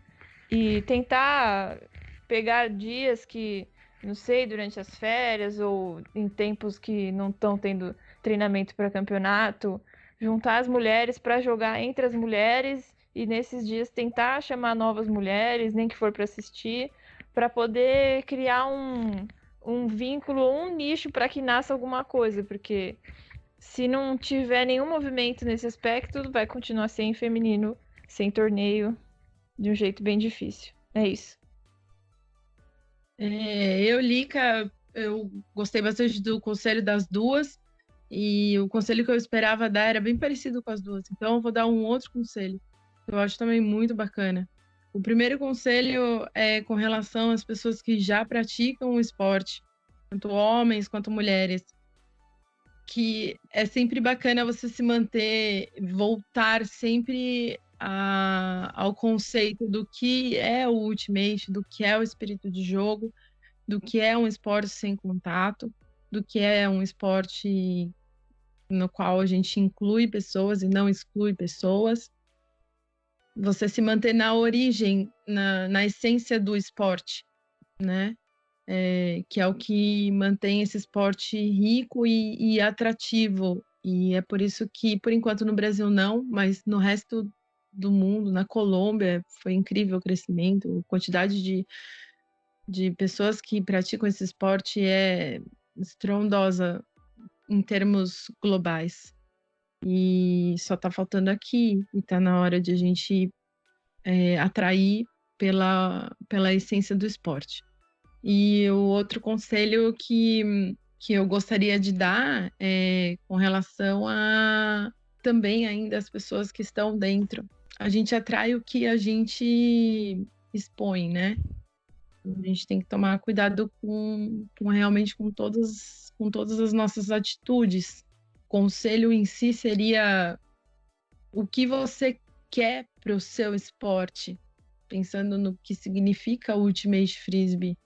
E tentar pegar dias que, não sei, durante as férias ou em tempos que não estão tendo treinamento para campeonato, juntar as mulheres para jogar entre as mulheres e nesses dias tentar chamar novas mulheres, nem que for para assistir, para poder criar um vínculo, um nicho para que nasça alguma coisa, porque se não tiver nenhum movimento nesse aspecto, vai continuar sendo feminino sem torneio, de um jeito bem difícil. É isso. Lica, eu gostei bastante do conselho das duas, e o conselho que eu esperava dar era bem parecido com as duas, então eu vou dar um outro conselho, que eu acho também muito bacana. O primeiro conselho é com relação às pessoas que já praticam o esporte, tanto homens quanto mulheres, que é sempre bacana você se manter, voltar sempre ao conceito do que é o Ultimate, do que é o espírito de jogo, do que é um esporte sem contato, do que é um esporte no qual a gente inclui pessoas e não exclui pessoas. Você se manter na origem, na essência do esporte, né? Que é o que mantém esse esporte rico e atrativo. E é por isso que, por enquanto, no Brasil não, mas no resto do mundo, na Colômbia, foi incrível o crescimento, a quantidade de pessoas que praticam esse esporte é estrondosa em termos globais. E só está faltando aqui, e está na hora de a gente atrair pela essência do esporte. E o outro conselho que eu gostaria de dar é com relação a também ainda as pessoas que estão dentro. A gente atrai o que a gente expõe, né? A gente tem que tomar cuidado realmente com todas as nossas atitudes. O conselho em si seria o que você quer para o seu esporte, pensando no que significa o Ultimate Frisbee.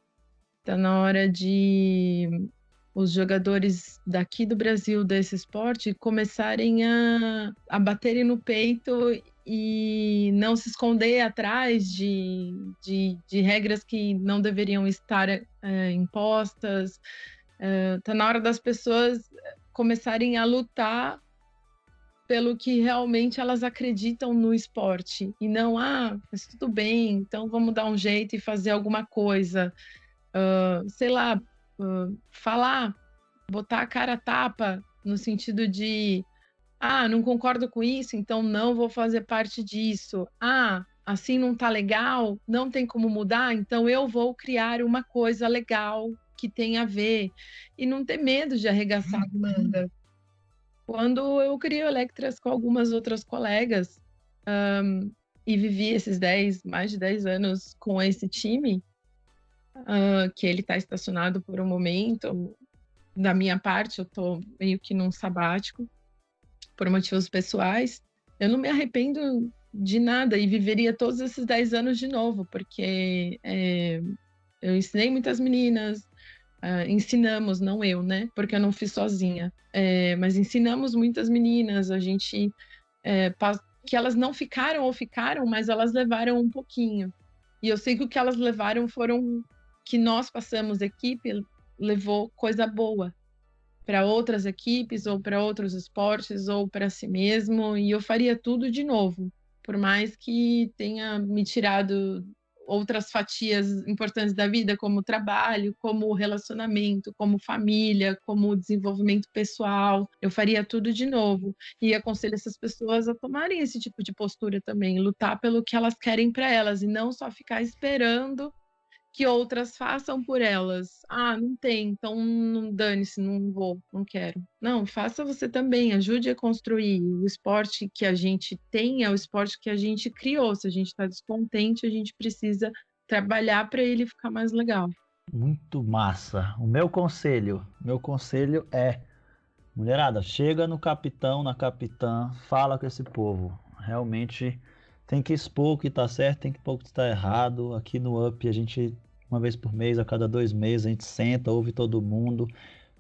Está na hora de os jogadores daqui do Brasil desse esporte começarem a baterem no peito e não se esconder atrás de regras que não deveriam estar impostas. Está na hora das pessoas começarem a lutar pelo que realmente elas acreditam no esporte. E não, mas tudo bem, então vamos dar um jeito e fazer alguma coisa. Sei lá, falar, botar a cara a tapa, no sentido de não concordo com isso, então não vou fazer parte disso. Assim não tá legal, não tem como mudar, então eu vou criar uma coisa legal que tem a ver. E não ter medo de arregaçar a manga. Quando eu criei o Electras com algumas outras colegas e vivi esses mais de 10 anos com esse time, que ele está estacionado por um momento. Da minha parte, eu estou meio que num sabático, por motivos pessoais. Eu não me arrependo de nada e viveria todos esses 10 anos de novo, porque eu ensinei muitas meninas, ensinamos, não eu, né? Porque eu não fiz sozinha. Mas ensinamos muitas meninas, a gente... que elas não ficaram ou ficaram, mas elas levaram um pouquinho. E eu sei que o que elas levaram foram... que nós passamos, equipe, levou coisa boa para outras equipes, ou para outros esportes, ou para si mesmo, e eu faria tudo de novo, por mais que tenha me tirado outras fatias importantes da vida, como trabalho, como relacionamento, como família, como desenvolvimento pessoal, eu faria tudo de novo. E aconselho essas pessoas a tomarem esse tipo de postura também, lutar pelo que elas querem para elas, e não só ficar esperando que outras façam por elas. Não tem, então não dane-se, não vou, não quero. Não, faça você também, ajude a construir. O esporte que a gente tem é o esporte que a gente criou. Se a gente está descontente, a gente precisa trabalhar para ele ficar mais legal. Muito massa. O meu conselho é, mulherada, chega no capitão, na capitã, fala com esse povo. Realmente tem que expor o que tá certo, tem que expor o que tá errado. Aqui no UP a gente, uma vez por mês, a cada 2 meses, a gente senta, ouve todo mundo,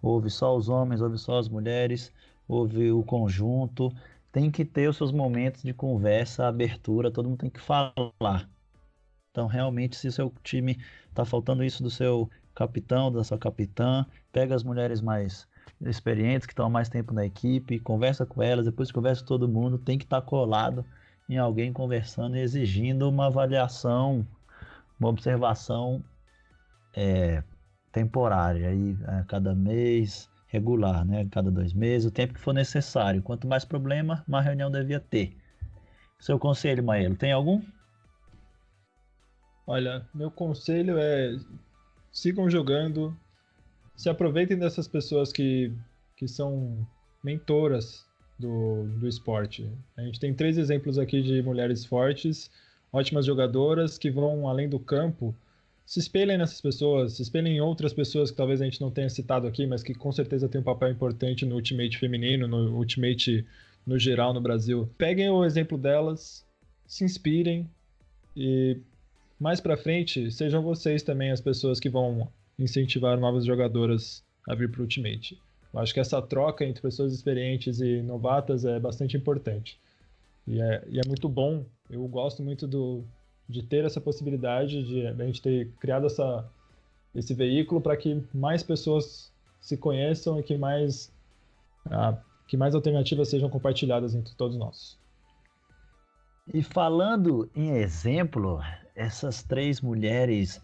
ouve só os homens, ouve só as mulheres, ouve o conjunto. Tem que ter os seus momentos de conversa, abertura, todo mundo tem que falar. Então, realmente, se o seu time tá faltando isso do seu capitão, da sua capitã, pega as mulheres mais experientes, que estão há mais tempo na equipe, conversa com elas, depois conversa com todo mundo, tem que estar colado em alguém conversando e exigindo uma avaliação, uma observação temporária, aí, a cada mês, regular, né? A cada 2 meses, o tempo que for necessário. Quanto mais problema, mais reunião devia ter. Seu conselho, Maelo, tem algum? Olha, meu conselho é sigam jogando, se aproveitem dessas pessoas que são mentoras do esporte. A gente tem 3 exemplos aqui de mulheres fortes, ótimas jogadoras que vão além do campo. Se espelhem nessas pessoas, se espelhem em outras pessoas que talvez a gente não tenha citado aqui, mas que com certeza têm um papel importante no Ultimate feminino, no Ultimate no geral no Brasil. Peguem o exemplo delas, se inspirem e mais pra frente sejam vocês também as pessoas que vão incentivar novas jogadoras a vir pro Ultimate. Eu acho que essa troca entre pessoas experientes e novatas é bastante importante. E é muito bom, eu gosto muito de ter essa possibilidade de a gente ter criado esse veículo para que mais pessoas se conheçam e que mais alternativas sejam compartilhadas entre todos nós. E falando em exemplo, essas 3 mulheres,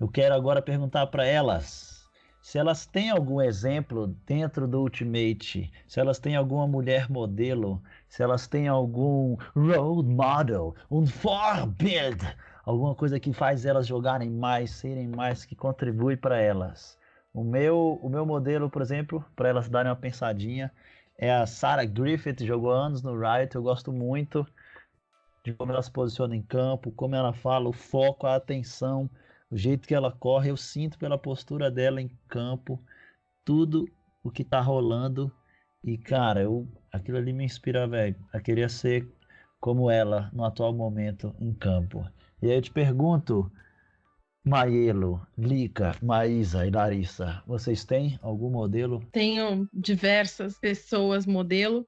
eu quero agora perguntar para elas se elas têm algum exemplo dentro do Ultimate, se elas têm alguma mulher modelo, se elas têm algum role model, um forbid, alguma coisa que faz elas jogarem mais, serem mais, que contribui para elas. O meu modelo, por exemplo, para elas darem uma pensadinha, é a Sarah Griffith, jogou anos no Riot, eu gosto muito de como ela se posiciona em campo, como ela fala, o foco, a atenção, o jeito que ela corre, eu sinto pela postura dela em campo, tudo o que tá rolando. E, cara, aquilo ali me inspira, velho, a querer ser como ela no atual momento em campo. E aí eu te pergunto, Maelo, Lica, Maísa e Larissa, vocês têm algum modelo? Tenho diversas pessoas modelo.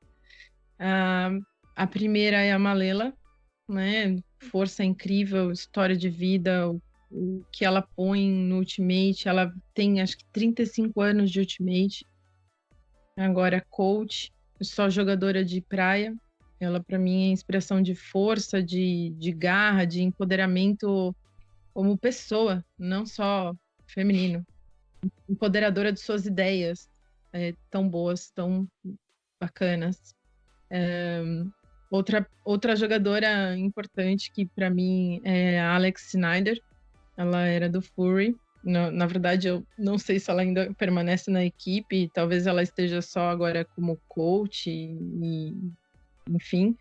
A primeira é a Malela, né? Força incrível, história de vida, o que ela põe no Ultimate. Ela tem acho que 35 anos de Ultimate. Agora é coach, só jogadora de praia. Ela para mim é inspiração de força, de garra, de empoderamento como pessoa, não só feminino. Empoderadora de suas ideias, tão boas, tão bacanas. Outra jogadora importante que para mim é a Alex Snyder. Ela era do Fury. Na verdade, eu não sei se ela ainda permanece na equipe. Talvez ela esteja só agora como coach, enfim.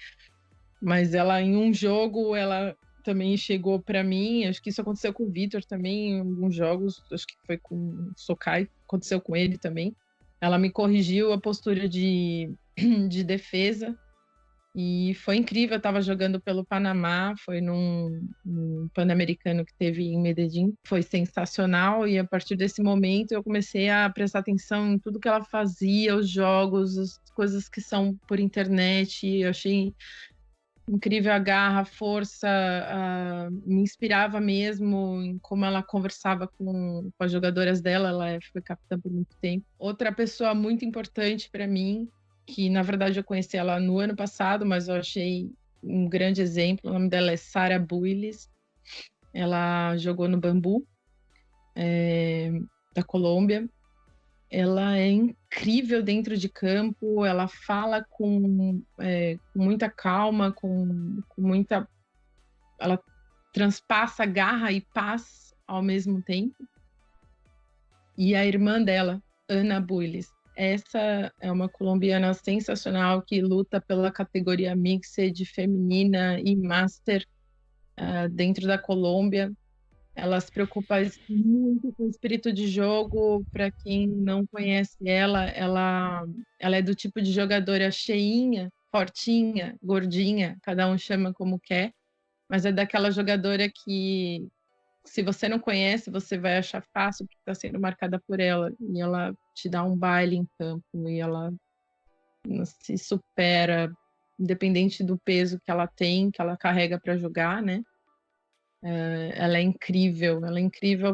Mas ela, em um jogo, ela também chegou para mim. Acho que isso aconteceu com o Vitor também, em alguns jogos. Acho que foi com o Sokai, aconteceu com ele também. Ela me corrigiu a postura de defesa. E foi incrível, eu estava jogando pelo Panamá, foi num Pan-Americano que teve em Medellín, foi sensacional, e a partir desse momento eu comecei a prestar atenção em tudo que ela fazia, os jogos, as coisas que são por internet, eu achei incrível a garra, a força, me inspirava mesmo em como ela conversava com as jogadoras dela, ela foi capitã por muito tempo. Outra pessoa muito importante para mim, que na verdade eu conheci ela no ano passado, mas eu achei um grande exemplo. O nome dela é Sarah Builes. Ela jogou no Bambu, da Colômbia. Ela é incrível dentro de campo, ela fala com muita calma, com muita... Ela transpassa garra e paz ao mesmo tempo. E a irmã dela, Ana Builes. Essa é uma colombiana sensacional que luta pela categoria Mixed feminina e Master dentro da Colômbia. Ela se preocupa muito com o espírito de jogo. Para quem não conhece ela é do tipo de jogadora cheinha, fortinha, gordinha, cada um chama como quer, mas é daquela jogadora que, se você não conhece, você vai achar fácil porque está sendo marcada por ela, e ela te dá um baile em campo, e ela se supera, independente do peso que ela tem, que ela carrega para jogar, né? Ela é incrível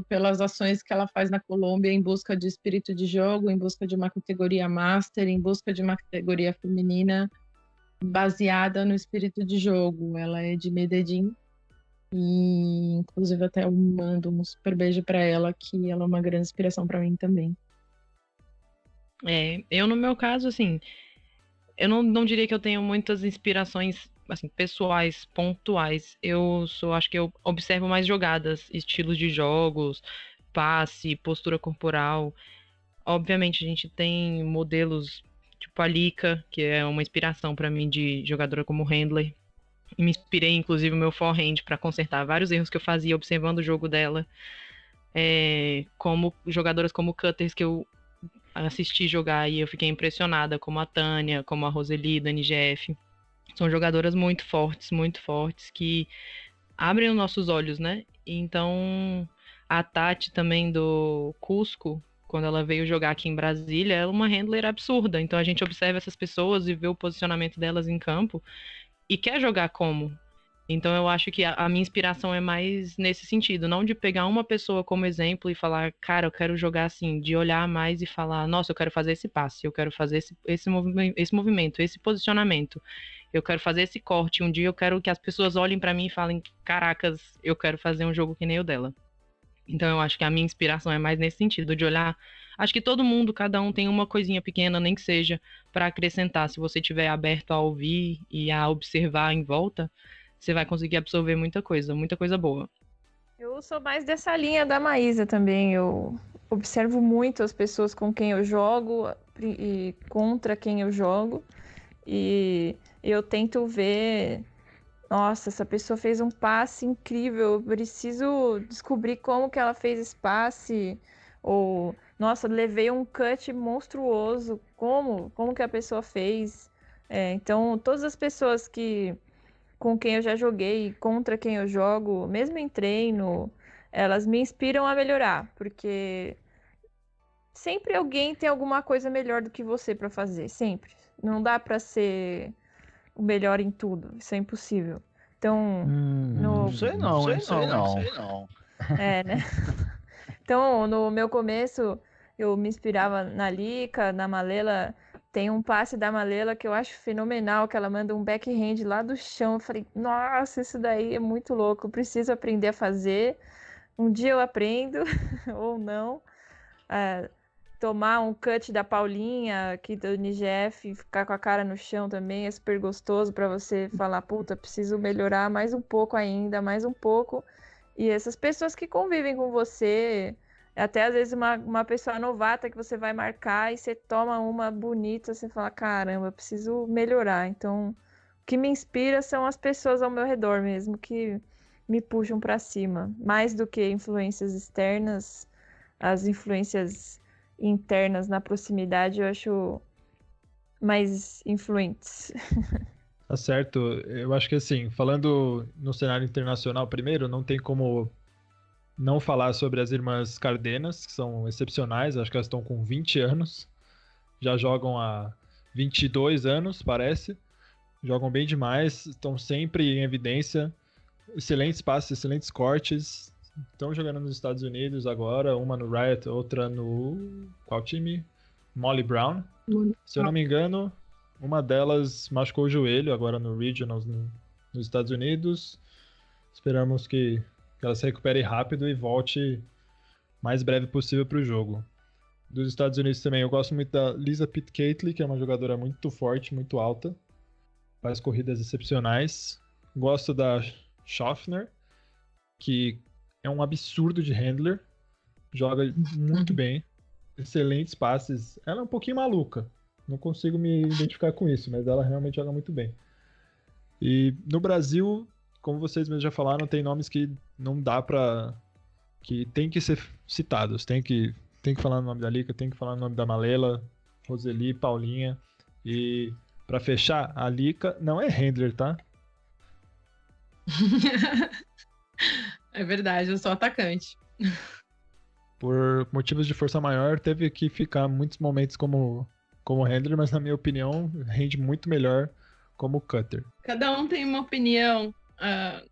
pelas ações que ela faz na Colômbia em busca de espírito de jogo, em busca de uma categoria master, em busca de uma categoria feminina baseada no espírito de jogo. Ela é de Medellín e, inclusive, até eu mando um super beijo para ela, que ela é uma grande inspiração para mim também. Eu, no meu caso, assim, eu não diria que eu tenho muitas inspirações assim, pessoais, pontuais. Acho que eu observo mais jogadas, estilos de jogos, passe, postura corporal. Obviamente, a gente tem modelos tipo a Lika, que é uma inspiração para mim de jogadora como handler. E me inspirei, inclusive, no meu forehand para consertar vários erros que eu fazia observando o jogo dela. Como jogadoras como cutters que eu assisti jogar e eu fiquei impressionada, como a Tânia, como a Roseli, da NGF. São jogadoras muito fortes, que abrem os nossos olhos, né? Então, a Tati também do Cusco, quando ela veio jogar aqui em Brasília, ela é uma handler absurda. Então, a gente observa essas pessoas e vê o posicionamento delas em campo e quer jogar como. Então, eu acho que a minha inspiração é mais nesse sentido, não de pegar uma pessoa como exemplo e falar, cara, eu quero jogar assim, de olhar mais e falar, nossa, eu quero fazer esse passe, eu quero fazer esse movimento, esse posicionamento, eu quero fazer esse corte. Um dia eu quero que as pessoas olhem pra mim e falem, caracas, eu quero fazer um jogo que nem o dela. Então, eu acho que a minha inspiração é mais nesse sentido, de olhar. Acho que todo mundo, cada um tem uma coisinha pequena, nem que seja, para acrescentar. Se você estiver aberto a ouvir e a observar em volta, você vai conseguir absorver muita coisa boa. Eu sou mais dessa linha da Maísa também. Eu observo muito as pessoas com quem eu jogo e contra quem eu jogo. E eu tento ver, nossa, essa pessoa fez um passe incrível, eu preciso descobrir como que ela fez esse passe. Ou, nossa, levei um cut monstruoso, como que a pessoa fez. Então, todas as pessoas com quem eu já joguei, contra quem eu jogo, mesmo em treino, elas me inspiram a melhorar, porque sempre alguém tem alguma coisa melhor do que você para fazer, sempre. Não dá para ser o melhor em tudo, isso é impossível. Então, Não sei não, hein? Sei não. né? Então, no meu começo, eu me inspirava na Lika, na Malela. Tem um passe da Malela que eu acho fenomenal, que ela manda um backhand lá do chão. Eu falei, nossa, isso daí é muito louco, eu preciso aprender a fazer. Um dia eu aprendo, ou não. Tomar um cut da Paulinha, aqui do NGF, e ficar com a cara no chão também é super gostoso para você falar, puta, preciso melhorar mais um pouco ainda, mais um pouco. E essas pessoas que convivem com você, até às vezes uma pessoa novata que você vai marcar e você toma uma bonita, você fala, caramba, eu preciso melhorar. Então, o que me inspira são as pessoas ao meu redor mesmo, que me puxam para cima. Mais do que influências externas, as influências internas na proximidade eu acho mais influentes. Tá certo. Eu acho que assim, falando no cenário internacional primeiro, não tem como não falar sobre as irmãs Cardenas, que são excepcionais. Acho que elas estão com 20 anos. Já jogam há 22 anos, parece. Jogam bem demais, estão sempre em evidência. Excelentes passes, excelentes cortes. Estão jogando nos Estados Unidos agora, uma no Riot, outra no... qual time? Molly Brown. Se eu não me engano, uma delas machucou o joelho agora no Regionals nos Estados Unidos. Esperamos que ela se recupere rápido e volte mais breve possível para o jogo. Dos Estados Unidos também, eu gosto muito da Lisa Pitcatley, que é uma jogadora muito forte, muito alta. Faz corridas excepcionais. Gosto da Schaffner, que é um absurdo de handler. Joga muito bem. Excelentes passes. Ela é um pouquinho maluca. Não consigo me identificar com isso, mas ela realmente joga muito bem. E no Brasil, como vocês mesmos já falaram, tem nomes que não dá pra... que tem que ser citados. Tem que falar no nome da Lika, tem que falar no nome da Malela, Roseli, Paulinha. E pra fechar, a Lika não é handler, tá? É verdade, eu sou atacante. Por motivos de força maior, teve que ficar muitos momentos como handler, mas na minha opinião, rende muito melhor como cutter. Cada um tem uma opinião.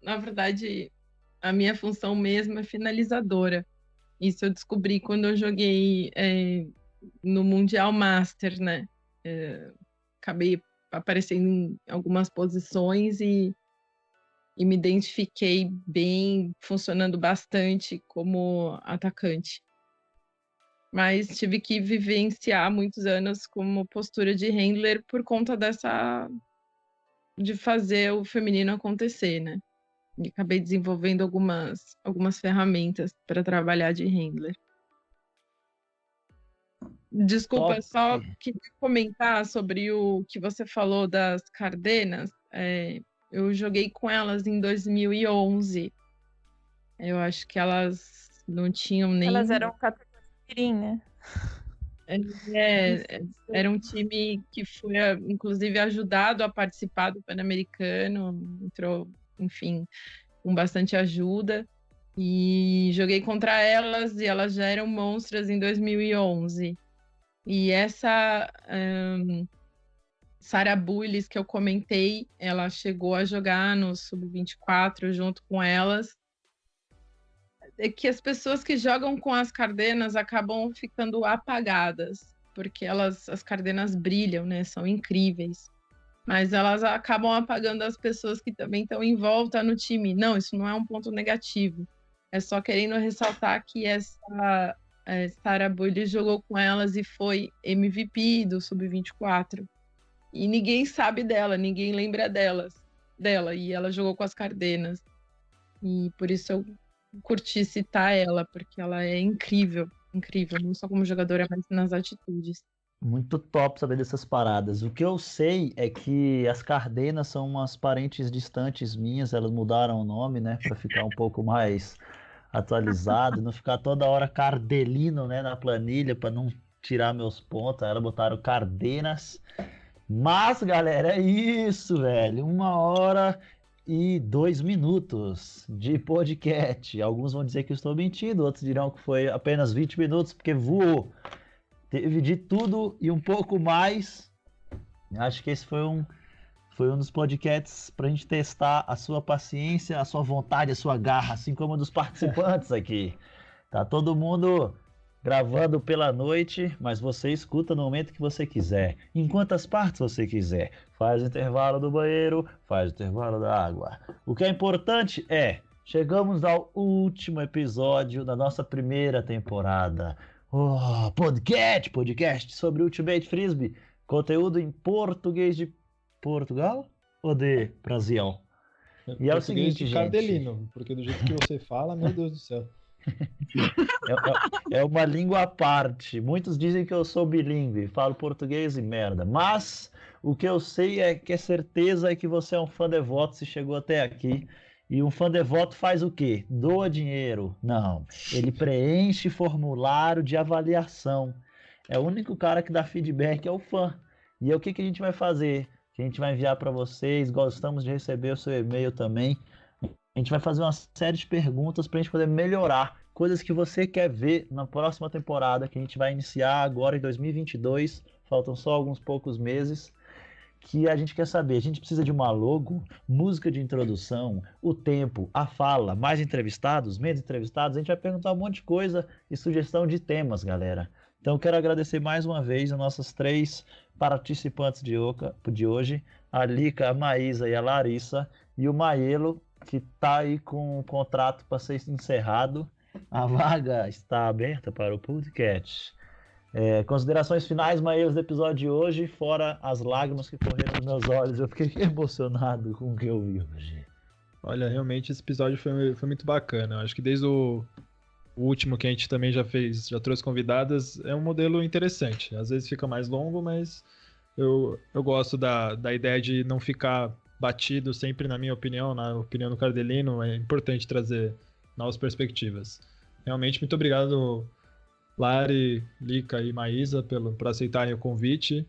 Na verdade, a minha função mesmo é finalizadora. Isso eu descobri quando eu joguei no Mundial Master, né? Acabei aparecendo em algumas posições e me identifiquei bem, funcionando bastante como atacante. Mas tive que vivenciar muitos anos como postura de handler por conta dessa de fazer o feminino acontecer, né? E acabei desenvolvendo algumas ferramentas para trabalhar de handler. Desculpa, Top. só queria comentar sobre o que você falou das Cardenas. Eu joguei com elas em 2011. Eu acho que elas não tinham nem... Elas eram categoria, né? Era um time que foi, inclusive, ajudado a participar do Pan-Americano. Entrou, enfim, com bastante ajuda. E joguei contra elas e elas já eram monstras em 2011. E essa Sarah Bullis que eu comentei, ela chegou a jogar no Sub-24 junto com elas. É que as pessoas que jogam com as Cardenas acabam ficando apagadas, porque as Cardenas brilham, né? São incríveis. Mas elas acabam apagando as pessoas que também estão em volta no time. Não, isso não é um ponto negativo. É só querendo ressaltar que essa Sarah Bullis jogou com elas e foi MVP do Sub-24. E ninguém sabe dela, ninguém lembra dela. E ela jogou com as Cardenas. E por isso eu curti citar ela, porque ela é incrível, não só como jogadora, mas nas atitudes. Muito top saber dessas paradas. O que eu sei é que as Cardenas são umas parentes distantes minhas, elas mudaram o nome, né, para ficar um pouco mais atualizado, não ficar toda hora Cardelino, né, na planilha, para não tirar meus pontos. Aí elas botaram Cardenas. Mas, galera, é isso, velho. 1h02 de podcast. Alguns vão dizer que eu estou mentindo, outros dirão que foi apenas 20 minutos, porque voou. Teve de tudo e um pouco mais. Acho que esse foi um dos podcasts para a gente testar a sua paciência, a sua vontade, a sua garra, assim como a dos participantes aqui. Tá todo mundo gravando pela noite, mas você escuta no momento que você quiser, em quantas partes você quiser. Faz o intervalo do banheiro, faz o intervalo da água. O que é importante é, chegamos ao último episódio da nossa primeira temporada. Podcast sobre Ultimate Frisbee. Conteúdo em português de Portugal ou de Brasil? E é o seguinte, de gente. Cardelino, porque do jeito que você fala, meu Deus do céu. É uma língua à parte. Muitos dizem que eu sou bilíngue, falo português e merda. Mas o que eu sei é que é certeza é que você é um fã devoto se chegou até aqui. E um fã devoto faz o quê? Doa dinheiro? Não. Ele preenche formulário de avaliação. É o único cara que dá feedback, é o fã. E é o que a gente vai fazer? Que a gente vai enviar para vocês. Gostamos de receber o seu e-mail também. A gente vai fazer uma série de perguntas para a gente poder melhorar coisas que você quer ver na próxima temporada, que a gente vai iniciar agora em 2022. Faltam só alguns poucos meses. Que a gente quer saber. A gente precisa de uma logo, música de introdução, o tempo, a fala, mais entrevistados, menos entrevistados. A gente vai perguntar um monte de coisa e sugestão de temas, galera. Então, eu quero agradecer mais uma vez as nossas 3 participantes de hoje, a Lica, a Maísa e a Larissa, e o Maielo, que está aí com um contrato para ser encerrado. A vaga está aberta para o podcast. Considerações finais, Maílos, do episódio de hoje, fora as lágrimas que correram nos meus olhos. Eu fiquei emocionado com o que eu vi hoje. Olha, realmente esse episódio foi muito bacana. Eu acho que desde o último que a gente também já trouxe convidadas, é um modelo interessante. Às vezes fica mais longo, mas eu gosto da ideia de não ficar batido sempre, na minha opinião, na opinião do Cardelino. É importante trazer novas perspectivas. Realmente, muito obrigado, Lari, Lica e Maísa, por aceitarem o convite.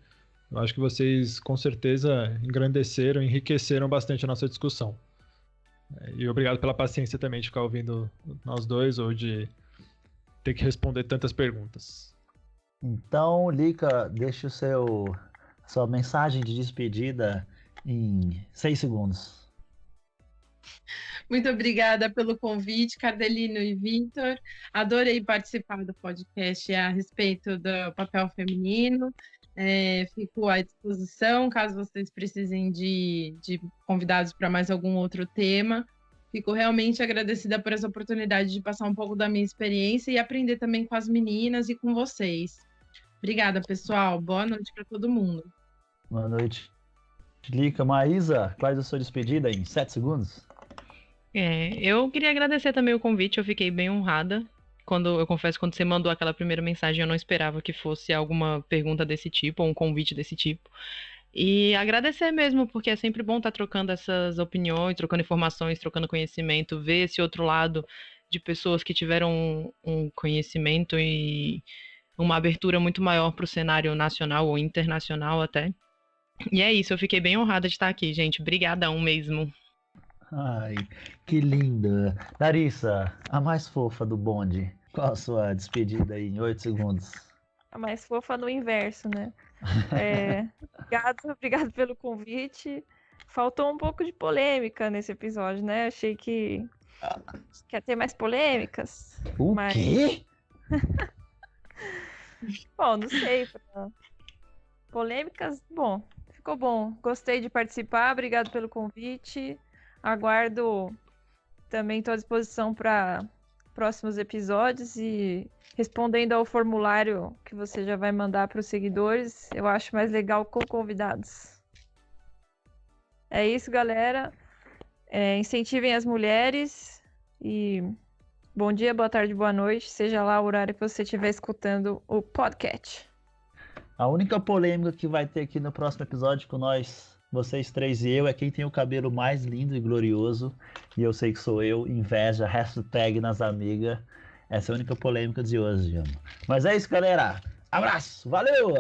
Eu acho que vocês, com certeza, engrandeceram, enriqueceram bastante a nossa discussão. E obrigado pela paciência também de ficar ouvindo nós dois ou de ter que responder tantas perguntas. Então, Lica, deixa sua mensagem de despedida em 6 segundos. Muito obrigada pelo convite, Cardelino e Vitor. Adorei participar do podcast a respeito do papel feminino. Fico à disposição, caso vocês precisem de convidados para mais algum outro tema. Fico realmente agradecida por essa oportunidade de passar um pouco da minha experiência e aprender também com as meninas e com vocês. Obrigada, pessoal. Boa noite para todo mundo. Boa noite. Lica, Maísa, faz a sua despedida em 7 segundos. Eu queria agradecer também o convite, eu fiquei bem honrada. Eu confesso, quando você mandou aquela primeira mensagem, eu não esperava que fosse alguma pergunta desse tipo, ou um convite desse tipo. E agradecer mesmo, porque é sempre bom estar trocando essas opiniões, trocando informações, trocando conhecimento, ver esse outro lado de pessoas que tiveram um conhecimento e uma abertura muito maior para o cenário nacional ou internacional até. E é isso, eu fiquei bem honrada de estar aqui, gente. Brigadão mesmo. Ai, que linda. Larissa, a mais fofa do bonde. Qual a sua despedida aí em 8 segundos? A mais fofa no inverso, né? Obrigado pelo convite. Faltou um pouco de polêmica nesse episódio, né? Achei que quer ter mais polêmicas. O mas... quê? Bom, não sei. Polêmicas, bom, ficou bom. Gostei de participar, obrigado pelo convite. Aguardo, também estou à disposição para próximos episódios e respondendo ao formulário que você já vai mandar para os seguidores, eu acho mais legal com convidados. É isso, galera. Incentivem as mulheres e bom dia, boa tarde, boa noite, seja lá o horário que você estiver escutando o podcast. A única polêmica que vai ter aqui no próximo episódio com nós, vocês três e eu, é quem tem o cabelo mais lindo e glorioso. E eu sei que sou eu. Inveja, hashtag nas amigas. Essa é a única polêmica de hoje, amo. Mas é isso, galera. Abraço, valeu!